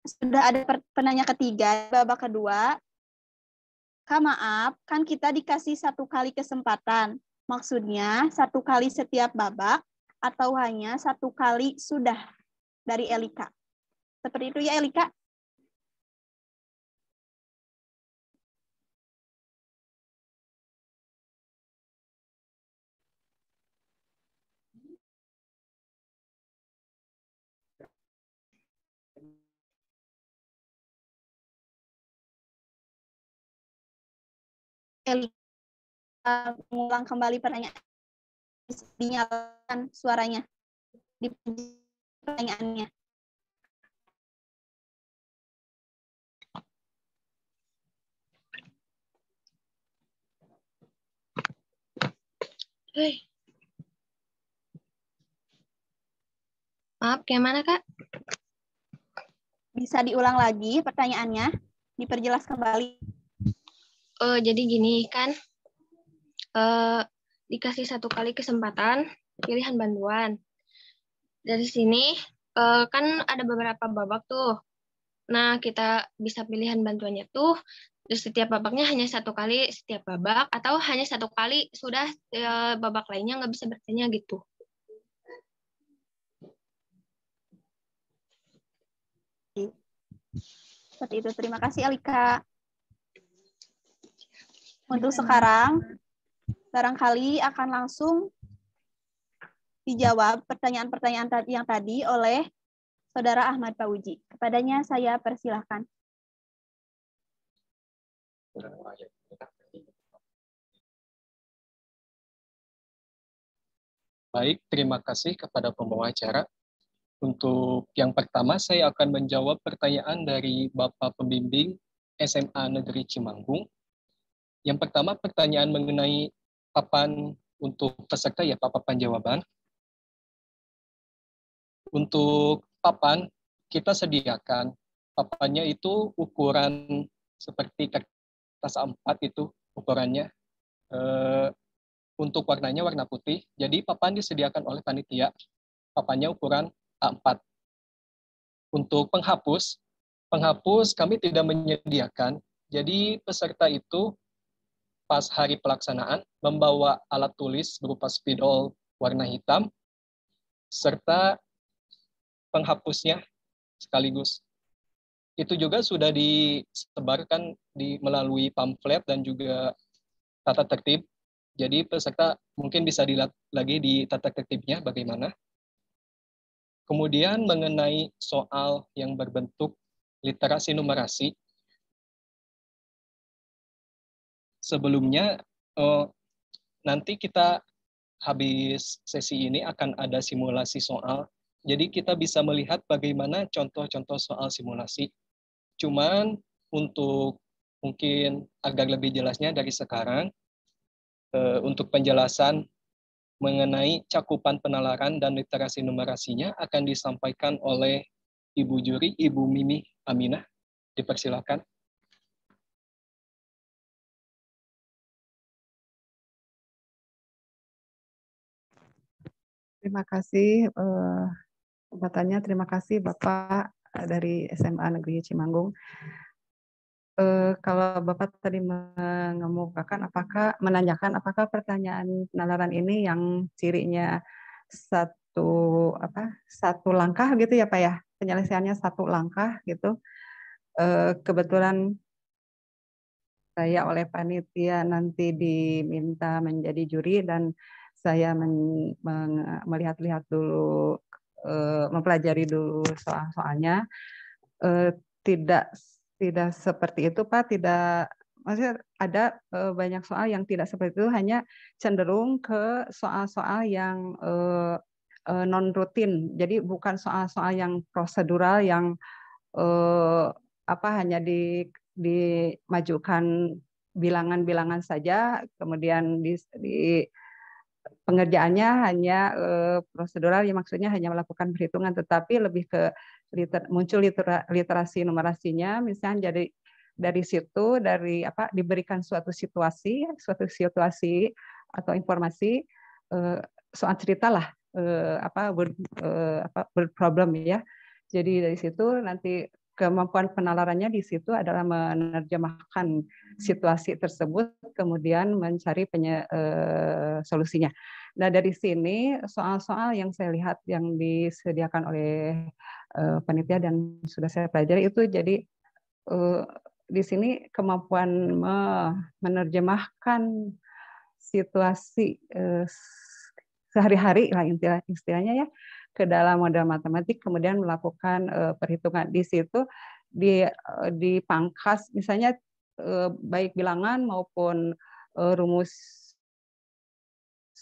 Sudah ada penanya ketiga, babak kedua. Kak, maaf, kan kita dikasih 1 kali kesempatan. Maksudnya 1 kali setiap babak atau hanya 1 kali sudah dari Elika. Seperti itu ya Elika? Elika mengulang kembali pertanyaan, dinyalakan suaranya di pertanyaannya. Maaf, gimana Kak? Bisa diulang lagi pertanyaannya, diperjelas kembali. Jadi gini kan, dikasih 1 kali kesempatan pilihan bantuan. Dari sini kan ada beberapa babak tuh. Nah, kita bisa pilihan bantuannya tuh di setiap babaknya hanya 1 kali setiap babak atau hanya 1 kali sudah babak lainnya nggak bisa bertanya gitu. Seperti itu. Terima kasih Elika. Untuk sekarang, barangkali akan langsung dijawab pertanyaan-pertanyaan yang tadi oleh Saudara Ahmad Fauji. Kepadanya saya persilahkan. Baik, terima kasih kepada pembawa acara. Untuk yang pertama, saya akan menjawab pertanyaan dari Bapak Pembimbing SMA Negeri Cimanggung. Yang pertama, pertanyaan mengenai papan untuk peserta, ya Pak, papan jawaban. Untuk papan, kita sediakan. Papannya itu ukuran seperti kertas A4 itu ukurannya. Untuk warnanya warna putih. Jadi papan disediakan oleh panitia. Papannya ukuran A4. Untuk penghapus kami tidak menyediakan. Jadi peserta itu pas hari pelaksanaan membawa alat tulis berupa spidol warna hitam serta penghapusnya sekaligus. Itu juga sudah disebarkan melalui pamflet dan juga tata tertib. Jadi peserta mungkin bisa dilihat lagi di tata tertibnya bagaimana. Kemudian mengenai soal yang berbentuk literasi numerasi, sebelumnya nanti kita habis sesi ini akan ada simulasi soal. Jadi kita bisa melihat bagaimana contoh-contoh soal simulasi. Cuman untuk mungkin agar lebih jelasnya dari sekarang, untuk penjelasan mengenai cakupan penalaran dan literasi numerasinya akan disampaikan oleh Ibu Juri, Ibu Mimi Aminah. Dipersilakan. Terima kasih jabatannya. Terima kasih Bapak dari SMA Negeri Cimanggung. Kalau Bapak tadi menanyakan apakah pertanyaan penalaran ini yang cirinya satu langkah gitu ya Pak ya, penyelesaiannya 1 langkah gitu. kebetulan saya oleh panitia nanti diminta menjadi juri dan saya melihat-lihat dulu, mempelajari dulu soal-soalnya. Tidak seperti itu Pak, tidak, maksudnya ada banyak soal yang tidak seperti itu, hanya cenderung ke soal-soal yang non rutin. Jadi bukan soal-soal yang prosedural yang hanya dimajukan bilangan-bilangan saja, kemudian di pengerjaannya hanya prosedural, yang maksudnya hanya melakukan perhitungan, tetapi lebih ke muncul literasi numerasinya, misalnya dari situ, diberikan suatu situasi atau informasi, soal cerita lah, word problem ya. Jadi dari situ nanti kemampuan penalarannya di situ adalah menerjemahkan situasi tersebut, kemudian mencari solusinya. Nah dari sini soal-soal yang saya lihat yang disediakan oleh panitia dan sudah saya pelajari itu, jadi di sini kemampuan menerjemahkan situasi sehari-hari lah istilahnya ya, ke dalam model matematik, kemudian melakukan perhitungan di situ, dipangkas misalnya baik bilangan maupun rumus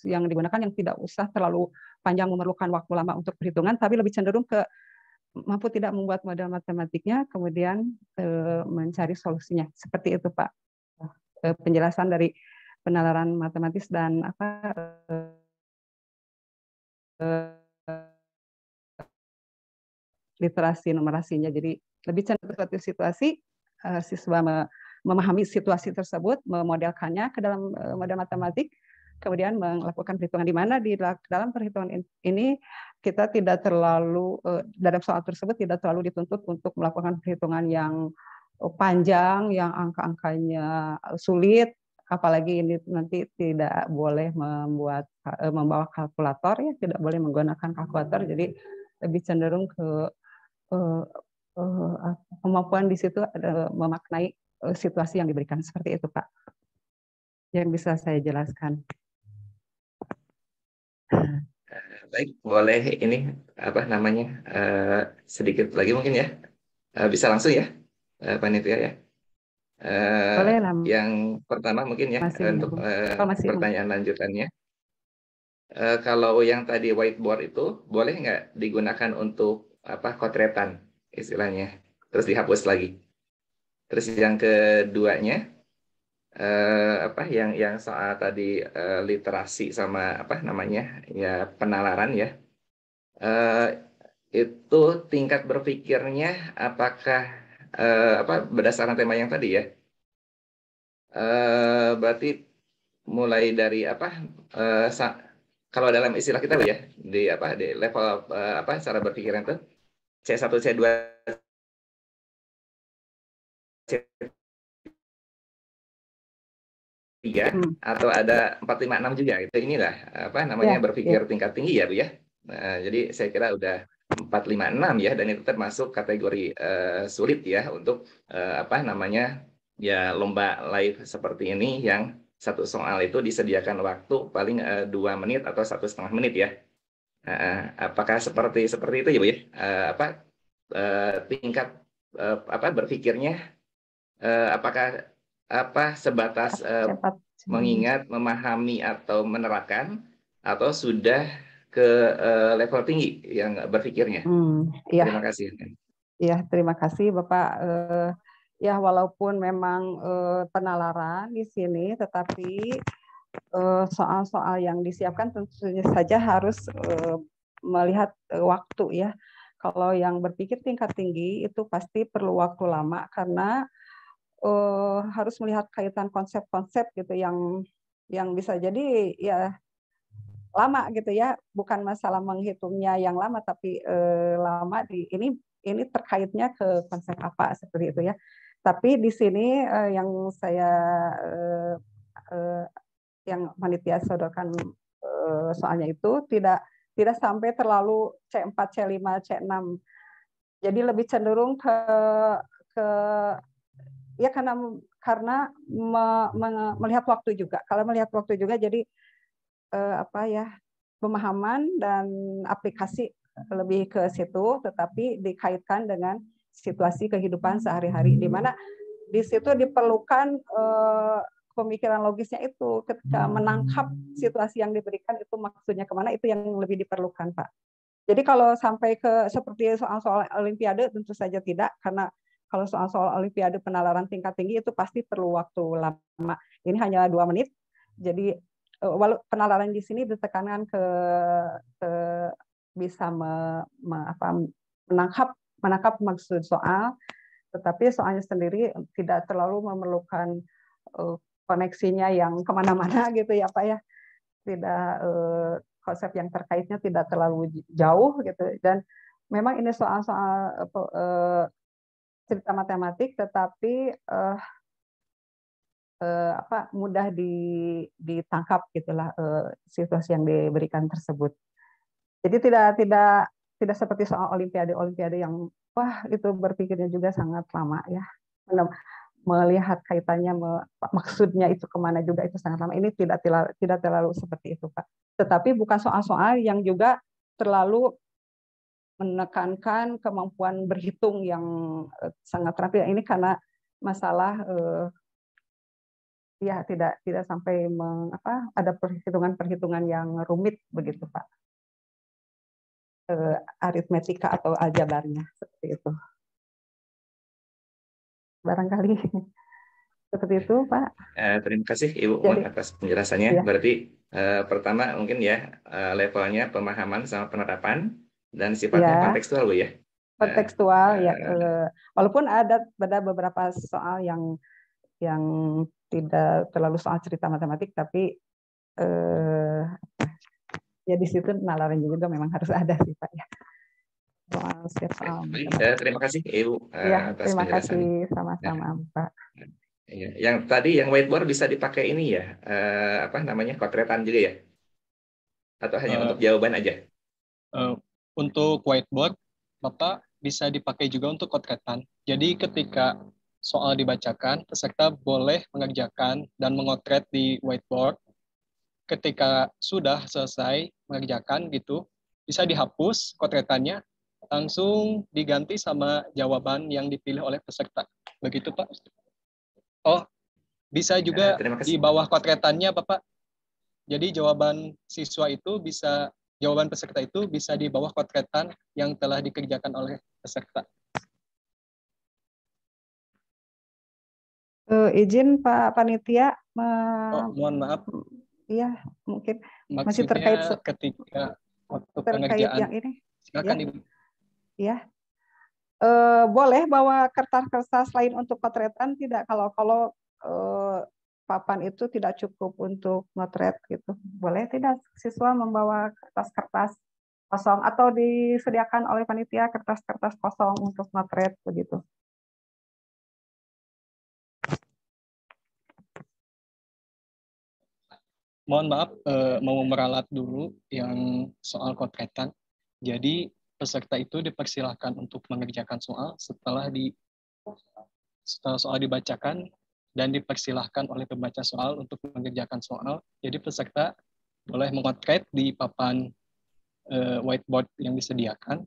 yang digunakan yang tidak usah terlalu panjang memerlukan waktu lama untuk perhitungan, tapi lebih cenderung ke mampu tidak membuat model matematiknya, kemudian mencari solusinya. Seperti itu Pak, penjelasan dari penalaran matematis dan literasi numerasinya. Jadi lebih cenderung ke suatu situasi, siswa memahami situasi tersebut, memodelkannya ke dalam model matematik, kemudian melakukan perhitungan, di mana di dalam perhitungan ini kita tidak terlalu, dalam soal tersebut tidak terlalu dituntut untuk melakukan perhitungan yang panjang, yang angka-angkanya sulit, apalagi ini nanti tidak boleh membawa kalkulator ya, tidak boleh menggunakan kalkulator, jadi lebih cenderung ke kemampuan di situ memaknai situasi yang diberikan. Seperti itu Pak, yang bisa saya jelaskan. Baik, boleh ini sedikit lagi mungkin ya, bisa langsung ya panitia ya. Boleh lah. Yang pertama mungkin ya untuk pertanyaan lanjutannya, kalau yang tadi whiteboard itu boleh nggak digunakan untuk kotretan istilahnya, terus dihapus lagi. Terus yang keduanya yang soal tadi literasi sama ya penalaran ya, itu tingkat berpikirnya apakah berdasarkan tema yang tadi ya, berarti mulai dari kalau dalam istilah kita ya di level cara berpikirnya itu C1, C2, C3 atau ada 4, 5, 6 juga gitu. Inilah berpikir tingkat tinggi ya Bu ya. Nah, jadi saya kira udah 4, 5, 6 ya, dan itu termasuk kategori sulit ya untuk ya lomba live seperti ini, yang satu soal itu disediakan waktu paling 2 menit atau 1,5 menit ya. Apakah seperti itu ya Bu ya? Tingkat berpikirnya apakah sebatas mengingat, memahami atau menerapkan, atau sudah ke level tinggi yang berpikirnya? Ya. Terima kasih. Ya, terima kasih Bapak. Ya, walaupun memang penalaran di sini, tetapi soal-soal yang disiapkan tentu saja harus melihat waktu ya. Kalau yang berpikir tingkat tinggi itu pasti perlu waktu lama, karena harus melihat kaitan konsep-konsep gitu yang bisa jadi ya lama gitu ya, bukan masalah menghitungnya yang lama, tapi lama ini terkaitnya ke konsep apa seperti itu ya. Tapi di sini yang saya yang panitia sodorkan soalnya itu tidak sampai terlalu C4, C5, C6. Jadi lebih cenderung ke ke ya karena melihat waktu juga. Kalau melihat waktu juga jadi pemahaman dan aplikasi lebih ke situ, tetapi dikaitkan dengan situasi kehidupan sehari-hari, di mana di situ diperlukan pemikiran logisnya itu ketika menangkap situasi yang diberikan itu maksudnya kemana, itu yang lebih diperlukan, Pak. Jadi kalau sampai ke seperti soal-soal Olimpiade tentu saja tidak, karena kalau soal-soal Olimpiade penalaran tingkat tinggi itu pasti perlu waktu lama. Ini hanya 2 menit, jadi walau penalaran di sini ditekankan ke bisa menangkap maksud soal, tetapi soalnya sendiri tidak terlalu memerlukan koneksinya yang kemana-mana gitu ya Pak ya, tidak konsep yang terkaitnya tidak terlalu jauh gitu, dan memang ini soal-soal cerita matematik, tetapi mudah ditangkap gitulah situasi yang diberikan tersebut. Jadi tidak seperti soal olimpiade yang wah itu berpikirnya juga sangat lama ya, melihat kaitannya maksudnya itu kemana juga itu sangat lama. Ini tidak terlalu seperti itu Pak. Tetapi bukan soal-soal yang juga terlalu menekankan kemampuan berhitung yang sangat terampil. Ini karena masalah ya tidak sampai ada perhitungan yang rumit begitu Pak, aritmetika atau aljabarnya seperti itu barangkali. Seperti itu Pak. Terima kasih Ibu atas penjelasannya. Berarti pertama mungkin ya levelnya pemahaman sama penerapan dan sifatnya kontekstual Bu ya. Kontekstual ya, walaupun ada beberapa soal yang tidak terlalu soal cerita matematik, tapi ya di situ nalarnya juga memang harus ada sih Pak ya. Terima kasih Ibu atas terima penjelasannya. kasih, sama-sama Pak. Yang tadi yang whiteboard bisa dipakai ini ya, kotretan juga ya? Atau hanya untuk jawaban aja? Untuk whiteboard, Bapak bisa dipakai juga untuk kotretan. Jadi ketika soal dibacakan, peserta boleh mengerjakan dan mengotret di whiteboard. Ketika sudah selesai mengerjakan gitu, bisa dihapus kotretannya, langsung diganti sama jawaban yang dipilih oleh peserta. Begitu Pak. Oh, bisa juga di bawah kotretannya Bapak. Jadi jawaban peserta itu bisa di bawah kotretan yang telah dikerjakan oleh peserta. Izin Pak Panitia, mohon maaf. Iya, mungkin maksudnya masih terkait ketika waktu pengerjaan yang ini. Silakan ya. Ibu. Ya. Boleh bawa kertas-kertas lain untuk kotretan tidak? Kalau papan itu tidak cukup untuk motret gitu. Boleh tidak siswa membawa kertas-kertas kosong atau disediakan oleh panitia kertas-kertas kosong untuk motret begitu? Mohon maaf, mau meralat dulu yang soal kotretan. Jadi peserta itu dipersilahkan untuk mengerjakan soal setelah soal dibacakan, dan dipersilahkan oleh pembaca soal untuk mengerjakan soal. Jadi peserta boleh mengotret di papan whiteboard yang disediakan.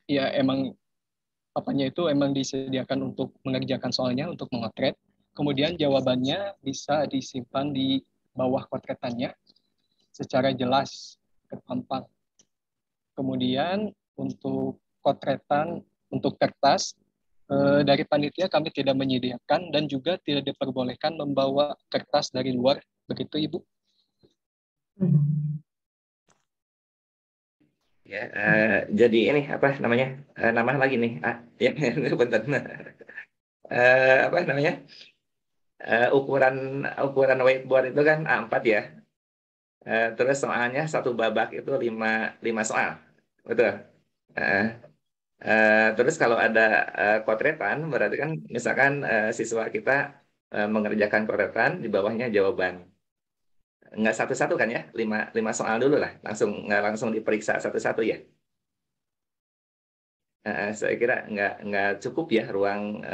Ya emang papannya itu emang disediakan untuk mengerjakan soalnya, untuk mengotret. Kemudian jawabannya bisa disimpan di bawah kotretannya secara jelas, terpampang. Kemudian untuk kotretan, untuk kertas, dari panitia kami tidak menyediakan dan juga tidak diperbolehkan membawa kertas dari luar. Begitu Ibu. Ya, jadi ini apa namanya? Nama lagi nih. Ya, bentar. Apa namanya? Ukuran whiteboard itu kan A4 ya. Terus soalnya satu babak itu 5 soal. Betul. Terus kalau ada kotretan berarti kan misalkan siswa kita mengerjakan kotretan, di bawahnya jawaban. Nggak satu-satu kan ya, 5 soal dulu lah. Nggak langsung diperiksa satu-satu ya. Saya kira nggak cukup ya ruang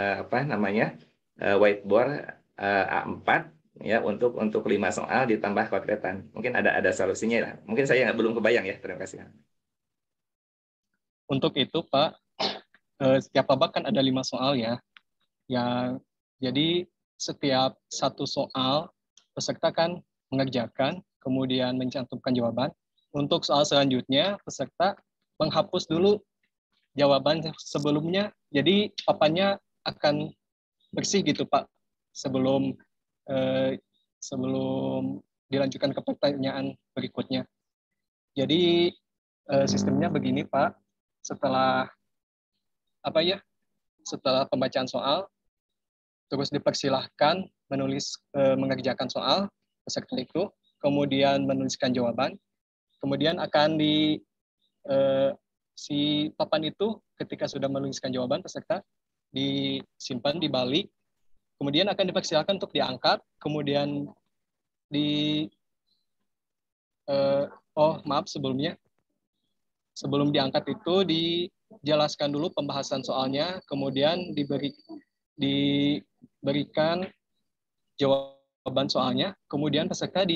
whiteboard A4 ya untuk 5 soal ditambah kotretan. Mungkin ada solusinya lah. Mungkin saya belum kebayang ya. Terima kasih. Untuk itu Pak, setiap babak kan ada 5 soal ya. Jadi setiap satu soal peserta kan mengerjakan, kemudian mencantumkan jawaban. Untuk soal selanjutnya peserta menghapus dulu jawaban sebelumnya, jadi papannya akan bersih gitu Pak sebelum dilanjutkan ke pertanyaan berikutnya. Jadi sistemnya begini Pak, setelah pembacaan soal, terus dipersilahkan mengerjakan soal peserta itu, kemudian menuliskan jawaban, kemudian akan si papan itu ketika sudah menuliskan jawaban peserta disimpan di balik, kemudian akan dipersilakan untuk diangkat, kemudian sebelum diangkat itu dijelaskan dulu pembahasan soalnya, kemudian diberikan jawaban soalnya, kemudian peserta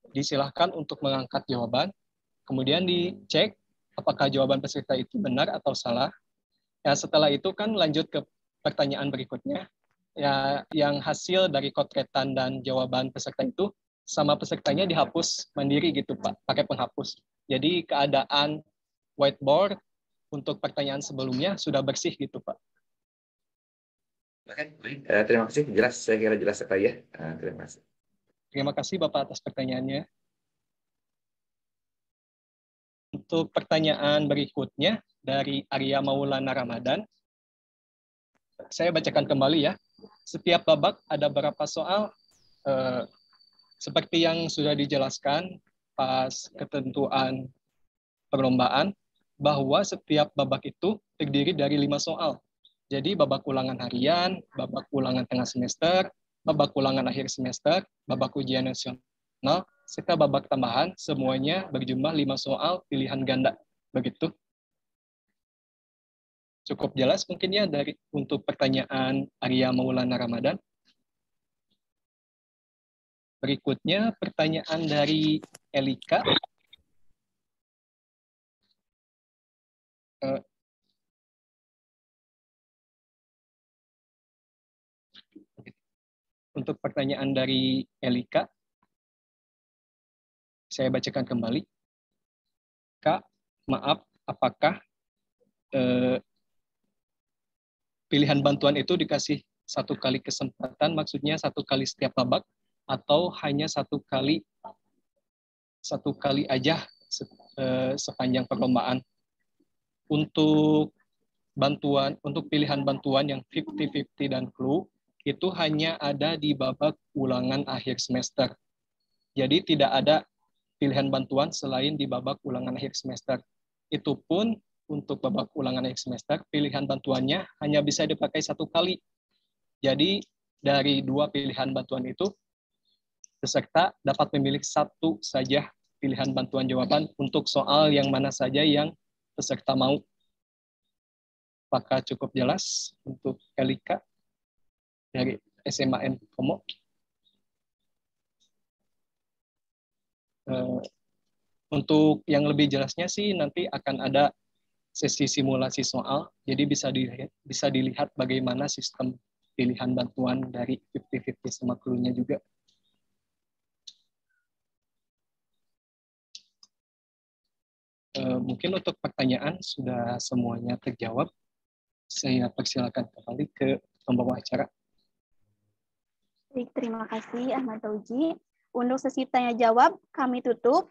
disilahkan untuk mengangkat jawaban, kemudian dicek apakah jawaban peserta itu benar atau salah. Ya, setelah itu kan lanjut ke pertanyaan berikutnya. Ya, yang hasil dari kotretan dan jawaban peserta itu sama pesertanya dihapus mandiri gitu Pak, pakai penghapus. Jadi keadaan whiteboard untuk pertanyaan sebelumnya sudah bersih gitu Pak. Oke, terima kasih. Jelas, saya kira jelas sekali ya. Terima kasih. Terima kasih Bapak atas pertanyaannya. Untuk pertanyaan berikutnya dari Arya Maulana Ramadan, saya bacakan kembali ya. Setiap babak ada berapa soal, seperti yang sudah dijelaskan pas ketentuan perlombaan, bahwa setiap babak itu terdiri dari 5 soal. Jadi babak ulangan harian, babak ulangan tengah semester, babak ulangan akhir semester, babak ujian nasional, serta babak tambahan, semuanya berjumlah 5 soal pilihan ganda. Begitu. Cukup jelas mungkin ya untuk pertanyaan Arya Maulana Ramadan. Berikutnya pertanyaan dari Elika. Untuk pertanyaan dari Elika, saya bacakan kembali. Kak, maaf, apakah pilihan bantuan itu dikasih 1 kali kesempatan, maksudnya 1 kali setiap babak, atau hanya 1 kali aja sepanjang perlombaan? Untuk pilihan bantuan yang 50-50 dan clue, itu hanya ada di babak ulangan akhir semester. Jadi tidak ada pilihan bantuan selain di babak ulangan akhir semester. Itu pun untuk babak ulangan akhir semester, pilihan bantuannya hanya bisa dipakai 1 kali. Jadi dari 2 pilihan bantuan itu, peserta dapat memilih 1 saja pilihan bantuan jawaban untuk soal yang mana saja yang peserta mau. Apakah cukup jelas untuk Elika dari SMAN Komo? Untuk yang lebih jelasnya sih nanti akan ada sesi simulasi soal, jadi bisa dilihat bagaimana sistem pilihan bantuan dari 50-50 sama clue-nya juga. Mungkin untuk pertanyaan sudah semuanya terjawab. Saya persilakan kembali ke pembawa acara. Baik, terima kasih Ahmad Tauji. Untuk sesi tanya jawab kami tutup.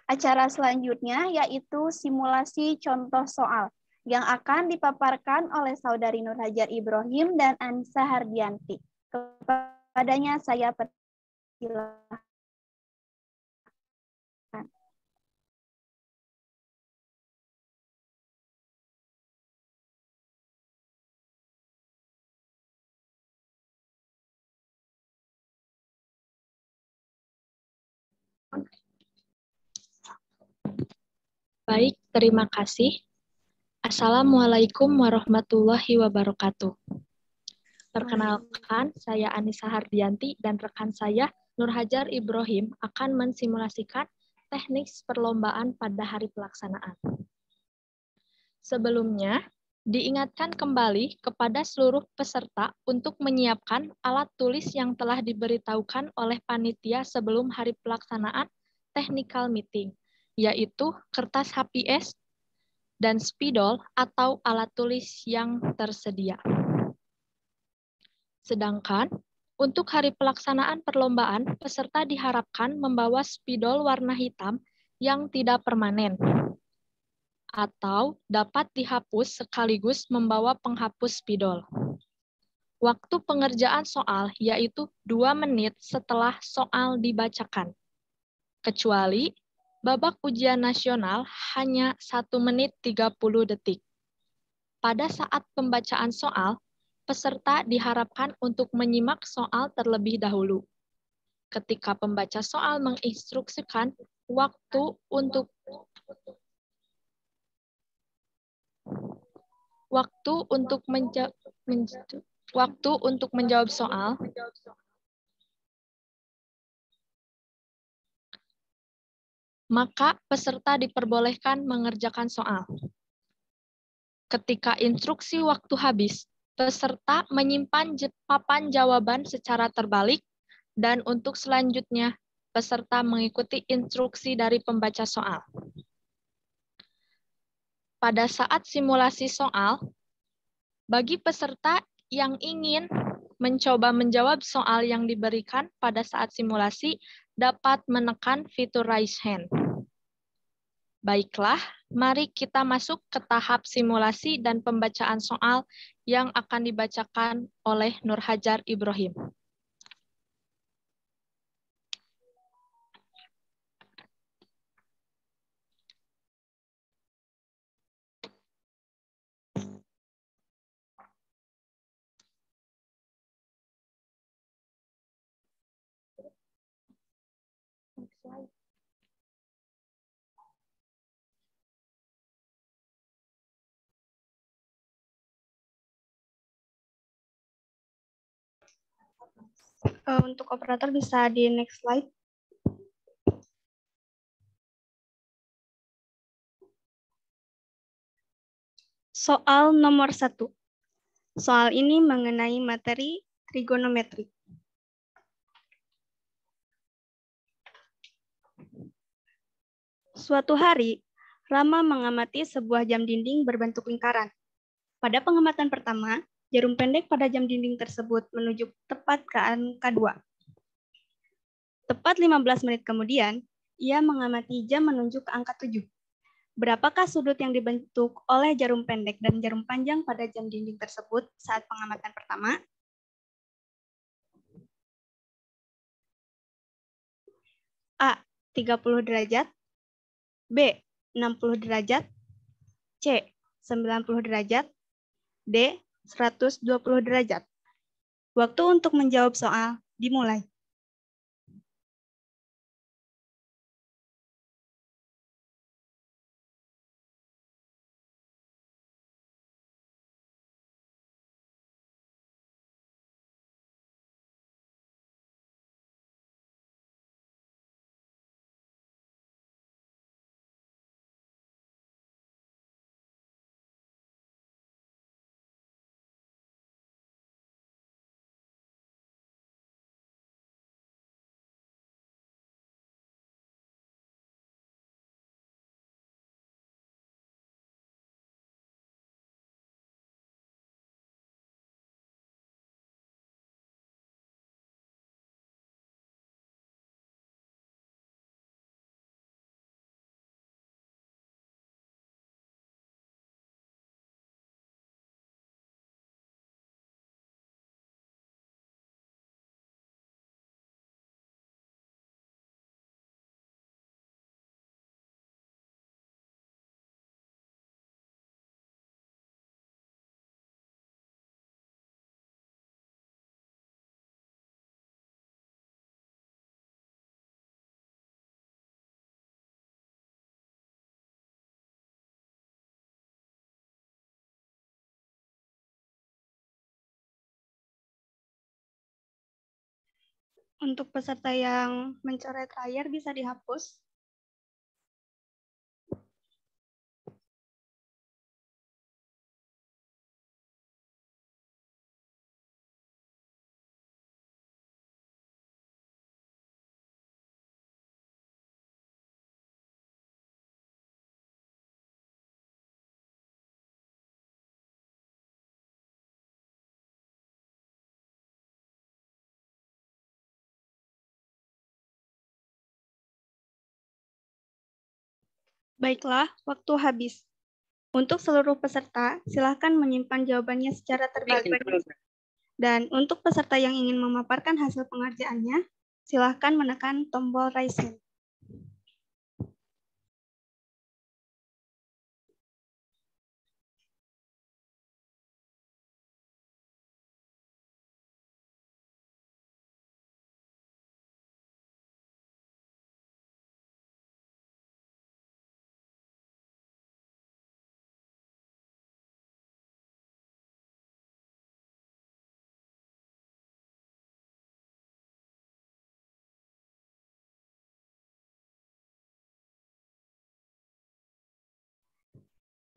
Acara selanjutnya yaitu simulasi contoh soal yang akan dipaparkan oleh Saudari Nur Hajar Ibrahim dan Anissa Hardianti. Kepadanya saya persilahkan. Baik, terima kasih. Assalamualaikum warahmatullahi wabarakatuh. Perkenalkan, saya Anissa Hardianti dan rekan saya Nur Hajar Ibrahim akan mensimulasikan teknik perlombaan pada hari pelaksanaan. Sebelumnya, diingatkan kembali kepada seluruh peserta untuk menyiapkan alat tulis yang telah diberitahukan oleh panitia sebelum hari pelaksanaan technical meeting, yaitu kertas HPS dan spidol atau alat tulis yang tersedia. Sedangkan, untuk hari pelaksanaan perlombaan, peserta diharapkan membawa spidol warna hitam yang tidak permanen, atau dapat dihapus sekaligus membawa penghapus spidol. Waktu pengerjaan soal yaitu 2 menit setelah soal dibacakan, kecuali babak ujian nasional hanya 1 menit 30 detik. Pada saat pembacaan soal, peserta diharapkan untuk menyimak soal terlebih dahulu. Ketika pembaca soal menginstruksikan waktu untuk menjawab soal, maka peserta diperbolehkan mengerjakan soal. Ketika instruksi waktu habis, peserta menyimpan papan jawaban secara terbalik, dan untuk selanjutnya, peserta mengikuti instruksi dari pembaca soal. Pada saat simulasi soal, bagi peserta yang ingin mencoba menjawab soal yang diberikan pada saat simulasi, dapat menekan fitur raise hand. Baiklah, mari kita masuk ke tahap simulasi dan pembacaan soal yang akan dibacakan oleh Nur Hajar Ibrahim. Untuk operator bisa di next slide. Soal nomor 1. Soal ini mengenai materi trigonometri. Suatu hari, Rama mengamati sebuah jam dinding berbentuk lingkaran. Pada pengamatan pertama, jarum pendek pada jam dinding tersebut menuju tepat ke angka 2. Tepat 15 menit kemudian, ia mengamati jam menuju ke angka 7. Berapakah sudut yang dibentuk oleh jarum pendek dan jarum panjang pada jam dinding tersebut saat pengamatan pertama? A. 30 derajat, B. 60 derajat, C. 90 derajat, D. 120 derajat. Waktu untuk menjawab soal dimulai. Untuk peserta yang mencoret layar bisa dihapus. Baiklah, waktu habis. Untuk seluruh peserta, silakan menyimpan jawabannya secara terbalik. Dan untuk peserta yang ingin memaparkan hasil pengerjaannya, silakan menekan tombol raise hand.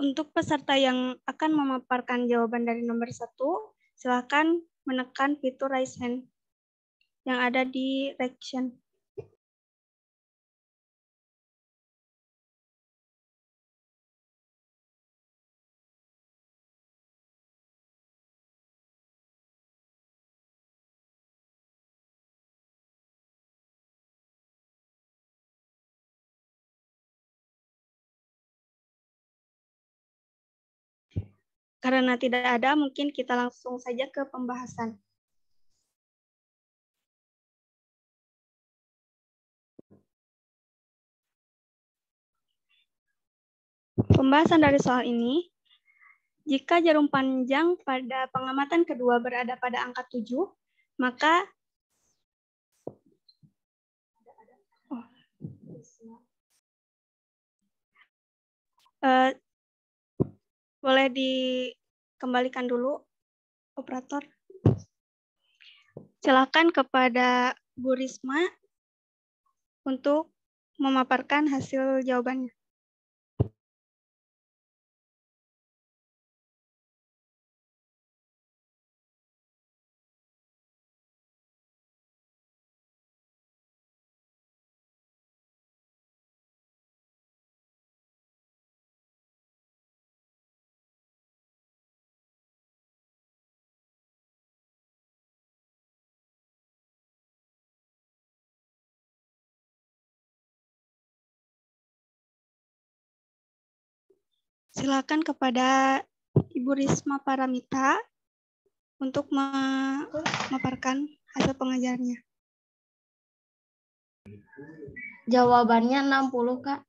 Untuk peserta yang akan memaparkan jawaban dari nomor 1, silakan menekan fitur raise hand yang ada di reaction. Karena tidak ada, mungkin kita langsung saja ke pembahasan. Pembahasan dari soal ini, jika jarum panjang pada pengamatan kedua berada pada angka 7, maka boleh dikembalikan dulu, operator. Silakan kepada Bu Risma untuk memaparkan hasil jawabannya. Silakan kepada Ibu Risma Paramita untuk memaparkan hasil pengajarnya. Jawabannya 60, Kak.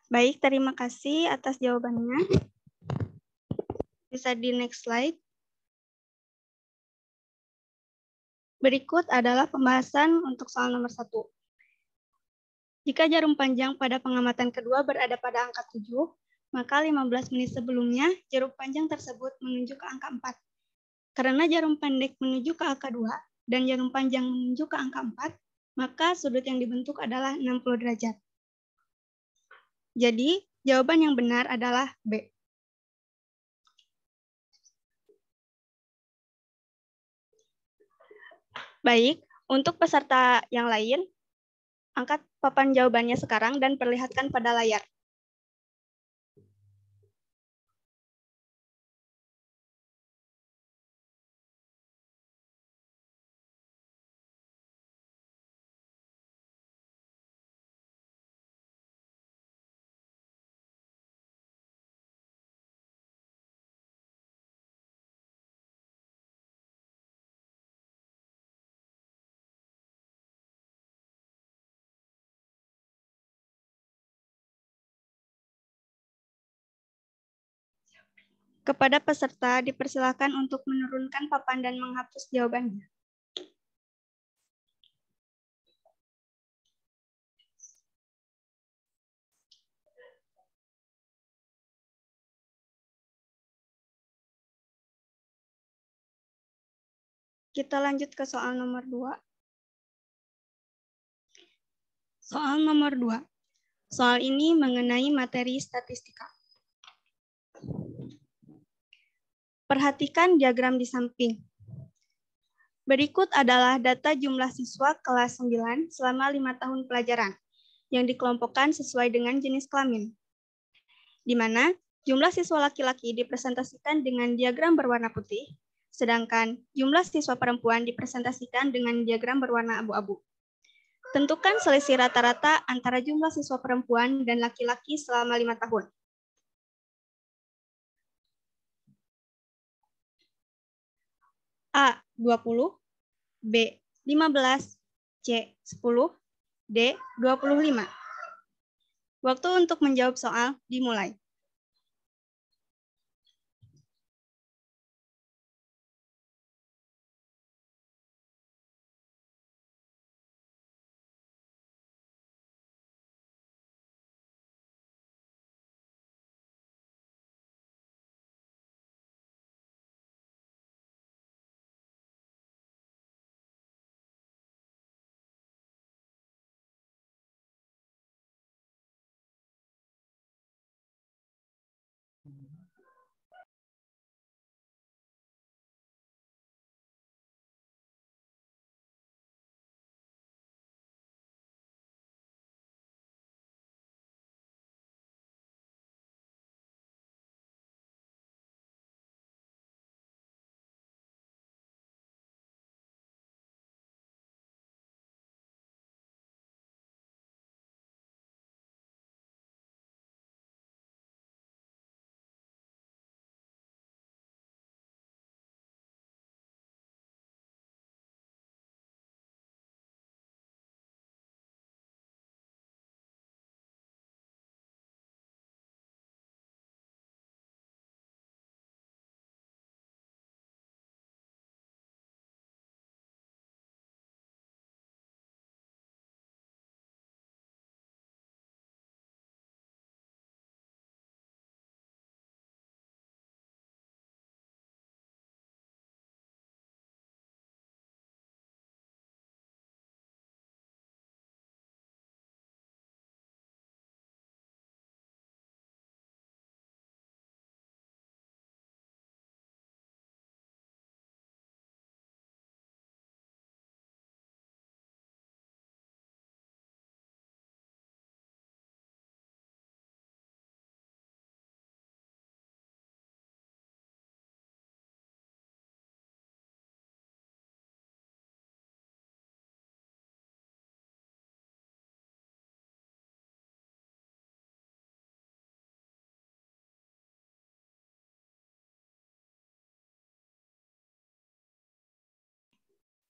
Baik, terima kasih atas jawabannya. Bisa di next slide. Berikut adalah pembahasan untuk soal nomor 1. Jika jarum panjang pada pengamatan kedua berada pada angka 7, maka 15 menit sebelumnya jarum panjang tersebut menuju ke angka 4. Karena jarum pendek menuju ke angka 2 dan jarum panjang menuju ke angka 4, maka sudut yang dibentuk adalah 60 derajat. Jadi, jawaban yang benar adalah B. Baik, untuk peserta yang lain, angkat papan jawabannya sekarang dan perlihatkan pada layar. Kepada peserta dipersilakan untuk menurunkan papan dan menghapus jawabannya. kita lanjut ke soal nomor 2. Soal nomor 2. Soal ini mengenai materi statistika. Perhatikan diagram di samping. Berikut adalah data jumlah siswa kelas 9 selama 5 tahun pelajaran yang dikelompokkan sesuai dengan jenis kelamin, di mana jumlah siswa laki-laki dipresentasikan dengan diagram berwarna putih, sedangkan jumlah siswa perempuan dipresentasikan dengan diagram berwarna abu-abu. Tentukan selisih rata-rata antara jumlah siswa perempuan dan laki-laki selama 5 tahun. A. 20, B. 15, C. 10, D. 25. Waktu untuk menjawab soal dimulai.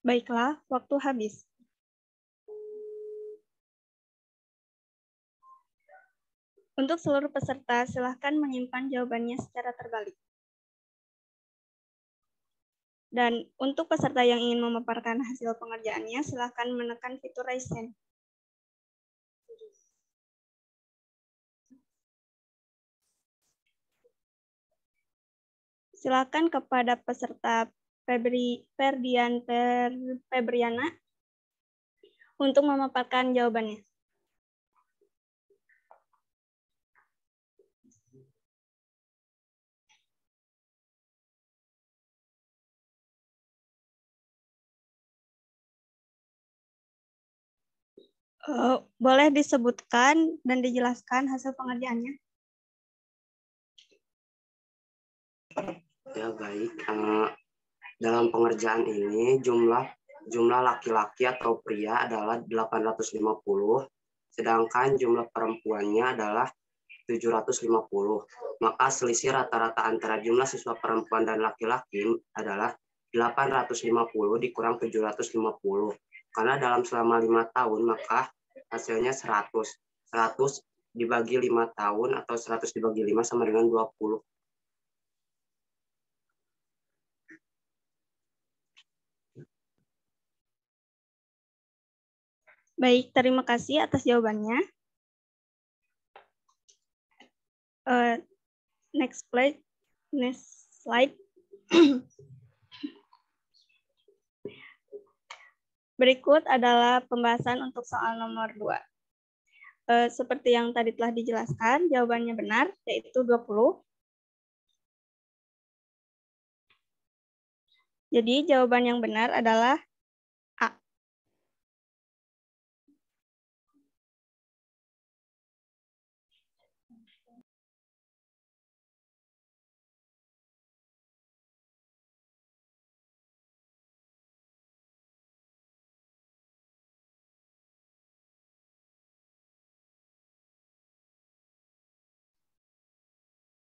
Baiklah, waktu habis. Untuk seluruh peserta, silakan menyimpan jawabannya secara terbalik. Dan untuk peserta yang ingin memaparkan hasil pengerjaannya, silakan menekan fitur raise hand. Silakan kepada peserta Febriana untuk memaparkan jawabannya. Boleh disebutkan dan dijelaskan hasil pengerjaannya? Ya baik, dalam pengerjaan ini jumlah laki-laki atau pria adalah 850, sedangkan jumlah perempuannya adalah 750. Maka selisih rata-rata antara jumlah siswa perempuan dan laki-laki adalah 850 dikurang 750. Karena dalam selama 5 tahun maka hasilnya 100. 100 dibagi 5 tahun atau 100 dibagi 5 sama dengan 20. Baik, terima kasih atas jawabannya. Next slide. Berikut adalah pembahasan untuk soal nomor 2. Seperti yang tadi telah dijelaskan, jawabannya benar, yaitu 20. Jadi jawaban yang benar adalah A.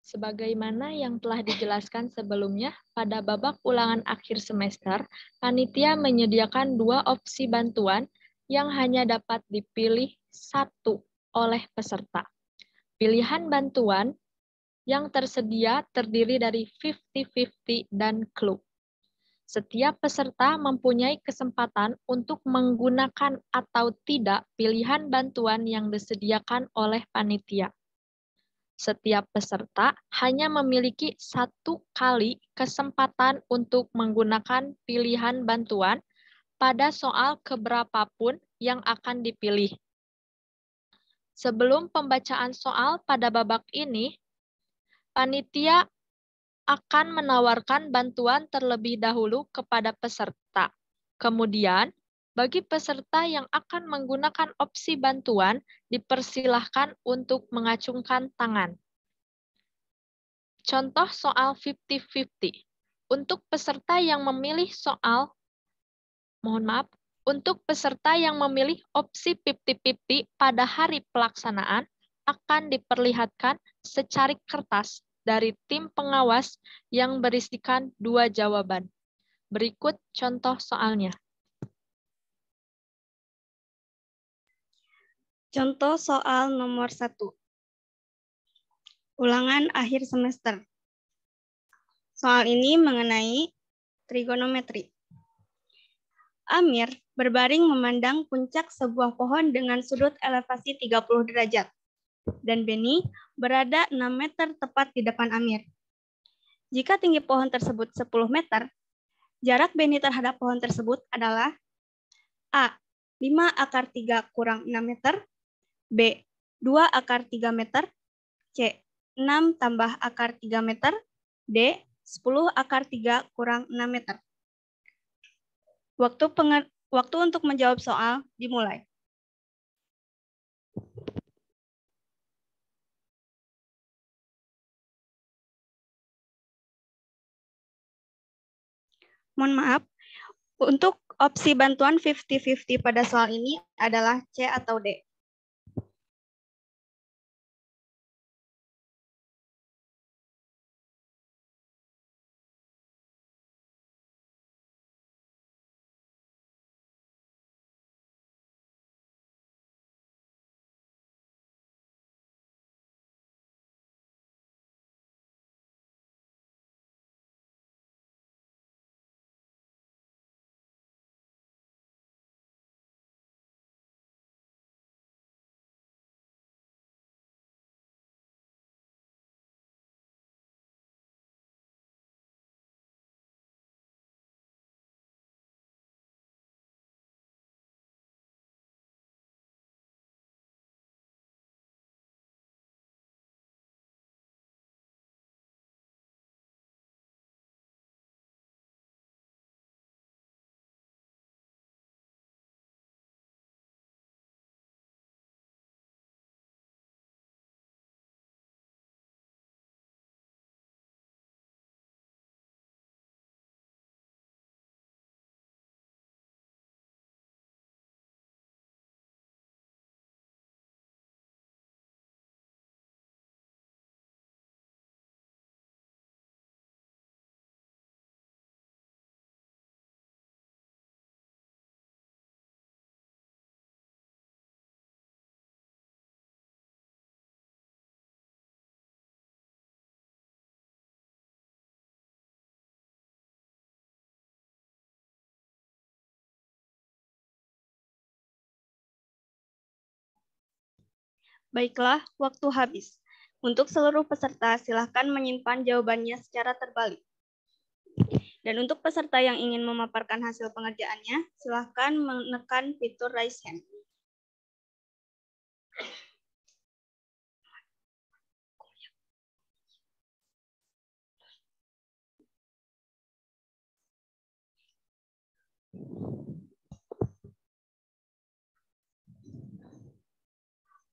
Sebagaimana yang telah dijelaskan sebelumnya, pada babak ulangan akhir semester, panitia menyediakan 2 opsi bantuan yang hanya dapat dipilih 1 oleh peserta. Pilihan bantuan yang tersedia terdiri dari 50-50 dan clue. Setiap peserta mempunyai kesempatan untuk menggunakan atau tidak pilihan bantuan yang disediakan oleh panitia. Setiap peserta hanya memiliki 1 kali kesempatan untuk menggunakan pilihan bantuan pada soal keberapapun yang akan dipilih. Sebelum pembacaan soal pada babak ini, panitia akan menawarkan bantuan terlebih dahulu kepada peserta. Kemudian, bagi peserta yang akan menggunakan opsi bantuan, dipersilahkan untuk mengacungkan tangan. Contoh soal 50-50. Untuk peserta yang memilih untuk peserta yang memilih opsi 50-50 pada hari pelaksanaan, akan diperlihatkan secarik kertas dari tim pengawas yang berisikan 2 jawaban. Berikut contoh soalnya. Contoh soal nomor 1. Ulangan akhir semester. Soal ini mengenai trigonometri. Amir berbaring memandang puncak sebuah pohon dengan sudut elevasi 30 derajat. Dan Beni berada 6 meter tepat di depan Amir. Jika tinggi pohon tersebut 10 meter, jarak Beni terhadap pohon tersebut adalah A. 5 akar 3 kurang 6 meter, B. 2 akar 3 meter, C. 6 tambah akar 3 meter, D. 10 akar 3 kurang 6 meter. Waktu untuk menjawab soal dimulai. Mohon maaf, untuk opsi bantuan 50-50 pada soal ini adalah C atau D. Baiklah, waktu habis. Untuk seluruh peserta, silakan menyimpan jawabannya secara terbalik. Dan untuk peserta yang ingin memaparkan hasil pengerjaannya, silakan menekan fitur raise hand.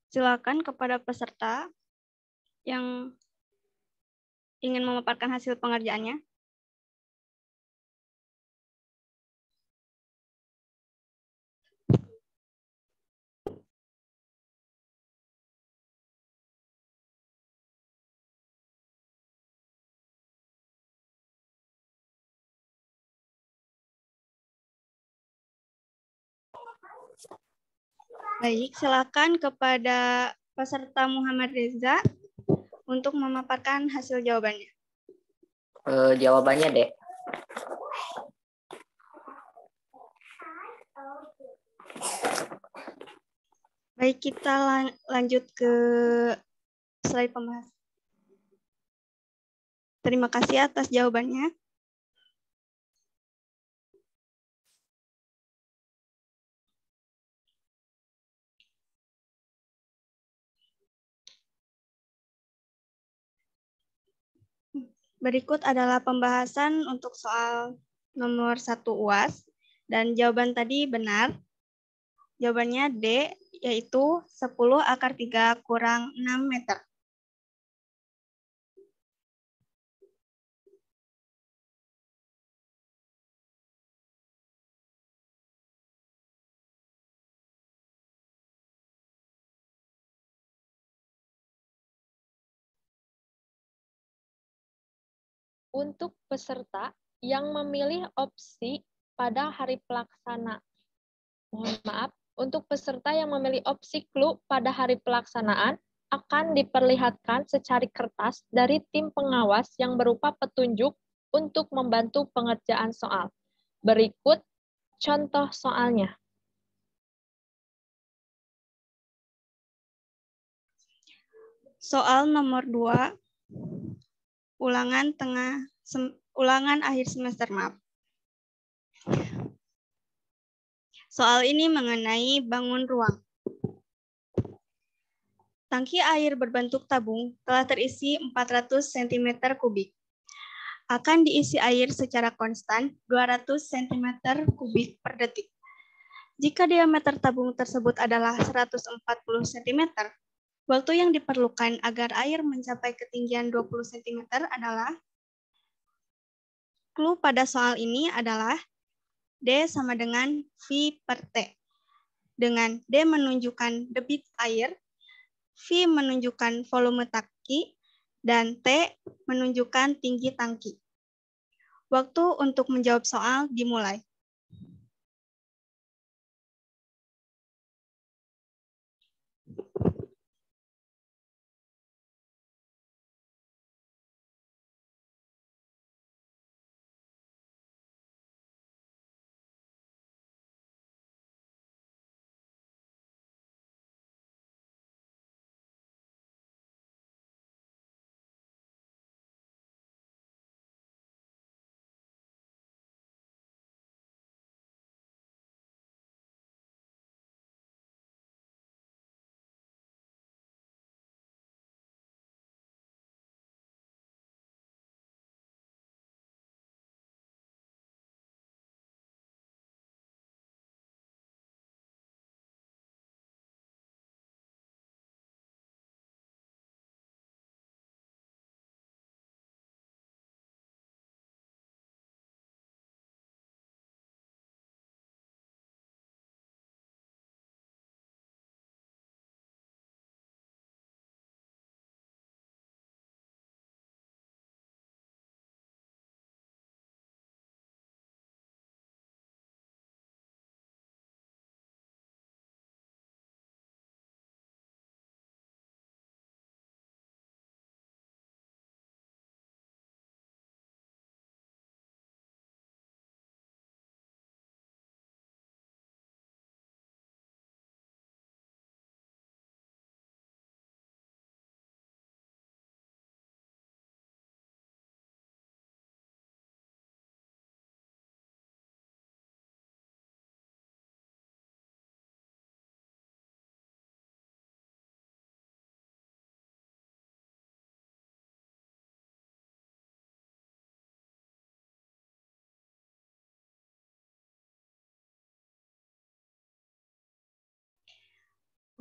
Silakan kepada peserta yang ingin memaparkan hasil pengerjaannya. Baik, silakan kepada peserta Muhammad Reza untuk memaparkan hasil jawabannya. Jawabannya, Dek. Baik, kita lanjut ke slide pembahasan. Terima kasih atas jawabannya. Berikut adalah pembahasan untuk soal nomor 1 UAS, dan jawaban tadi benar. Jawabannya D, yaitu 10 akar 3 kurang 6 meter. Untuk peserta yang memilih opsi pada hari pelaksana. Mohon maaf, untuk peserta yang memilih opsi clue pada hari pelaksanaan akan diperlihatkan secari kertas dari tim pengawas yang berupa petunjuk untuk membantu pengerjaan soal. Berikut contoh soalnya. Soal nomor 2, ulangan akhir semester, maaf. Soal ini mengenai bangun ruang. Tangki air berbentuk tabung telah terisi 400 cm3. Akan diisi air secara konstan 200 cm3 per detik. Jika diameter tabung tersebut adalah 140 cm, waktu yang diperlukan agar air mencapai ketinggian 20 cm adalah, clue pada soal ini adalah D sama dengan V per T. Dengan D menunjukkan debit air, V menunjukkan volume tangki, dan T menunjukkan tinggi tangki. Waktu untuk menjawab soal dimulai.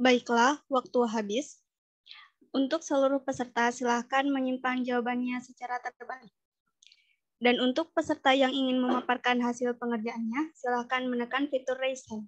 Baiklah, waktu habis. Untuk seluruh peserta, silakan menyimpan jawabannya secara terbalik. Dan untuk peserta yang ingin memaparkan hasil pengerjaannya, silakan menekan fitur raise hand.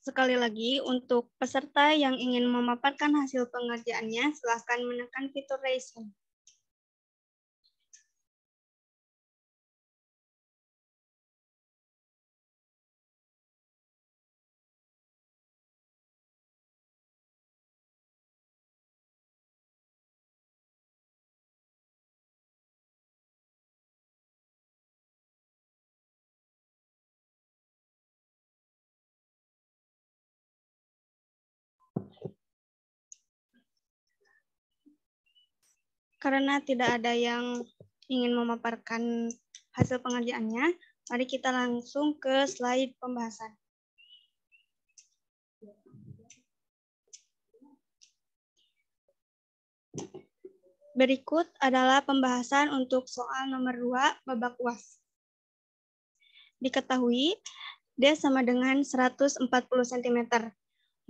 Sekali lagi, untuk peserta yang ingin memaparkan hasil pengerjaannya, silakan menekan fitur raise hand. Karena tidak ada yang ingin memaparkan hasil pengerjaannya, mari kita langsung ke slide pembahasan. Berikut adalah pembahasan untuk soal nomor 2 babak UAS. Diketahui D sama dengan 140 cm,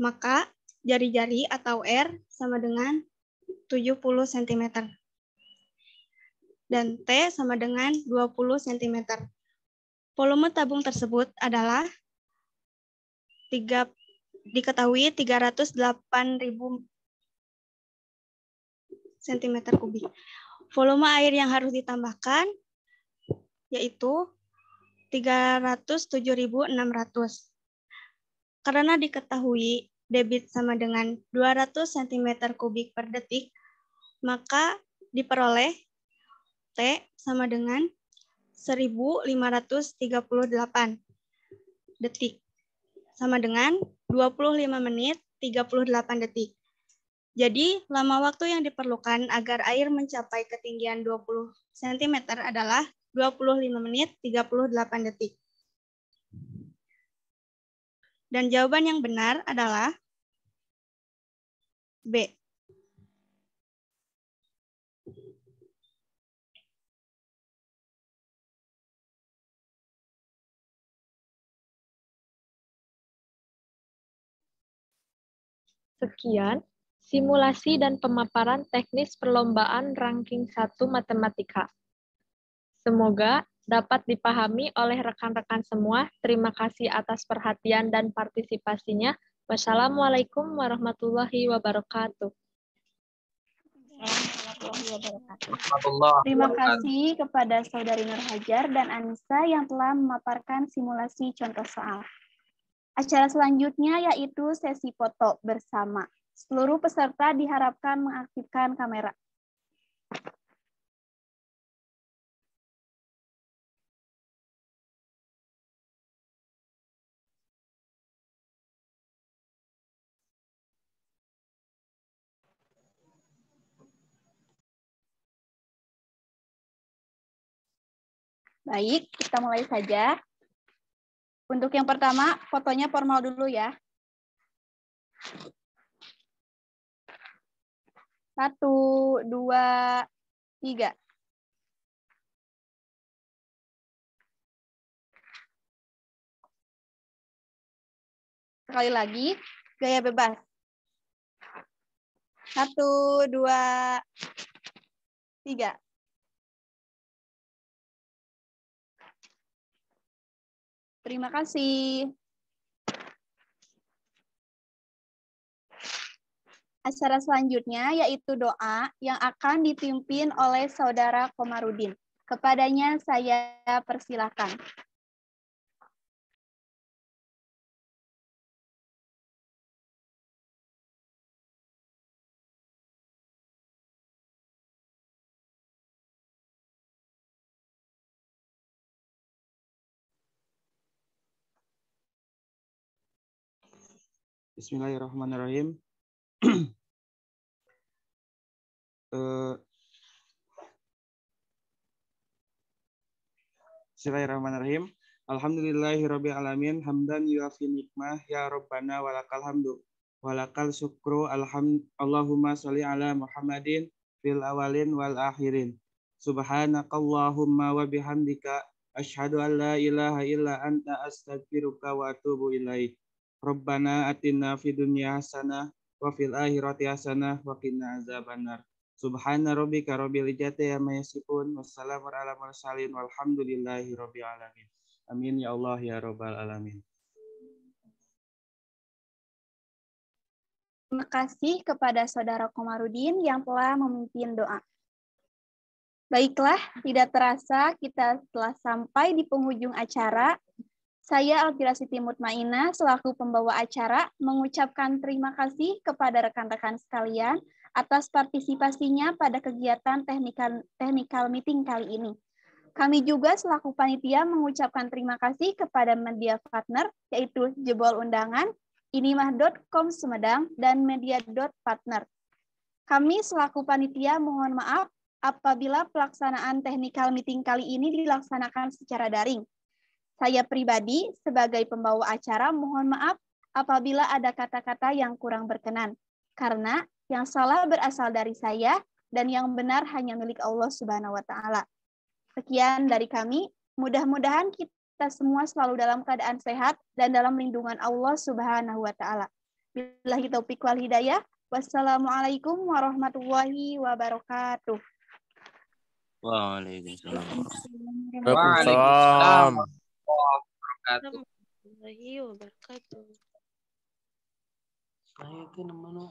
maka jari-jari atau R sama dengan 70 cm. Dan T sama dengan 20 cm. Volume tabung tersebut adalah diketahui 308.000 cm3. Volume air yang harus ditambahkan yaitu 307.600. Karena diketahui debit sama dengan 200 cm3 per detik, maka diperoleh T sama dengan 1538 detik, sama dengan 25 menit 38 detik. Jadi, lama waktu yang diperlukan agar air mencapai ketinggian 20 cm adalah 25 menit 38 detik. Dan jawaban yang benar adalah B. Sekian simulasi dan pemaparan teknis perlombaan ranking 1 matematika. Semoga dapat dipahami oleh rekan-rekan semua. Terima kasih atas perhatian dan partisipasinya. Wassalamualaikum warahmatullahi wabarakatuh. Terima kasih kepada Saudari Nur Hajar dan Anissa yang telah memaparkan simulasi contoh soal. Acara selanjutnya yaitu sesi foto bersama. Seluruh peserta diharapkan mengaktifkan kamera. Baik, kita mulai saja. Untuk yang pertama, fotonya formal dulu ya. 1, 2, 3. Sekali lagi, gaya bebas. 1, 2, 3. Terima kasih. Acara selanjutnya yaitu doa yang akan dipimpin oleh Saudara Komarudin. Kepadanya saya persilakan. Bismillahirrahmanirrahim. Bismillahirrahmanirrahim. Alhamdulillahirabbil alamin hamdan yuafi nikmah ya rabbana walakal hamdu walakal syukru Allahumma sholli ala Muhammadin fil awalin wal akhirin. Subhanakallahumma wa bihamdika asyhadu an la ilaha illa anta astaghfiruka wa atubu ilaik. Rabbana atina fid dunya hasanah wa fil akhirati hasanah wa qina azabannar. Subhana rabbika rabbil izzati amma yasifun wassalamu ala mursalin walhamdulillahi rabbil alamin. Amin ya Allah ya rabbal alamin. Terima kasih kepada Saudara Komarudin yang telah memimpin doa. Baiklah, tidak terasa kita telah sampai di penghujung acara. Saya Alfira Siti Mutmainah selaku pembawa acara mengucapkan terima kasih kepada rekan-rekan sekalian atas partisipasinya pada kegiatan technical meeting kali ini. Kami juga selaku panitia mengucapkan terima kasih kepada media partner yaitu Jebol Undangan, Inimah.com Sumedang, dan Media.partner. Kami selaku panitia mohon maaf apabila pelaksanaan technical meeting kali ini dilaksanakan secara daring. Saya pribadi sebagai pembawa acara mohon maaf apabila ada kata-kata yang kurang berkenan. Karena yang salah berasal dari saya dan yang benar hanya milik Allah Subhanahu wa taala. Sekian dari kami. Mudah-mudahan kita semua selalu dalam keadaan sehat dan dalam lindungan Allah Subhanahu wa taala. Billahi taufiq wal hidayah. Wassalamualaikum warahmatullahi wabarakatuh. Waalaikumsalam. Waalaikumsalam. Warahmatullahi wabarakatuh. Saya ke mana?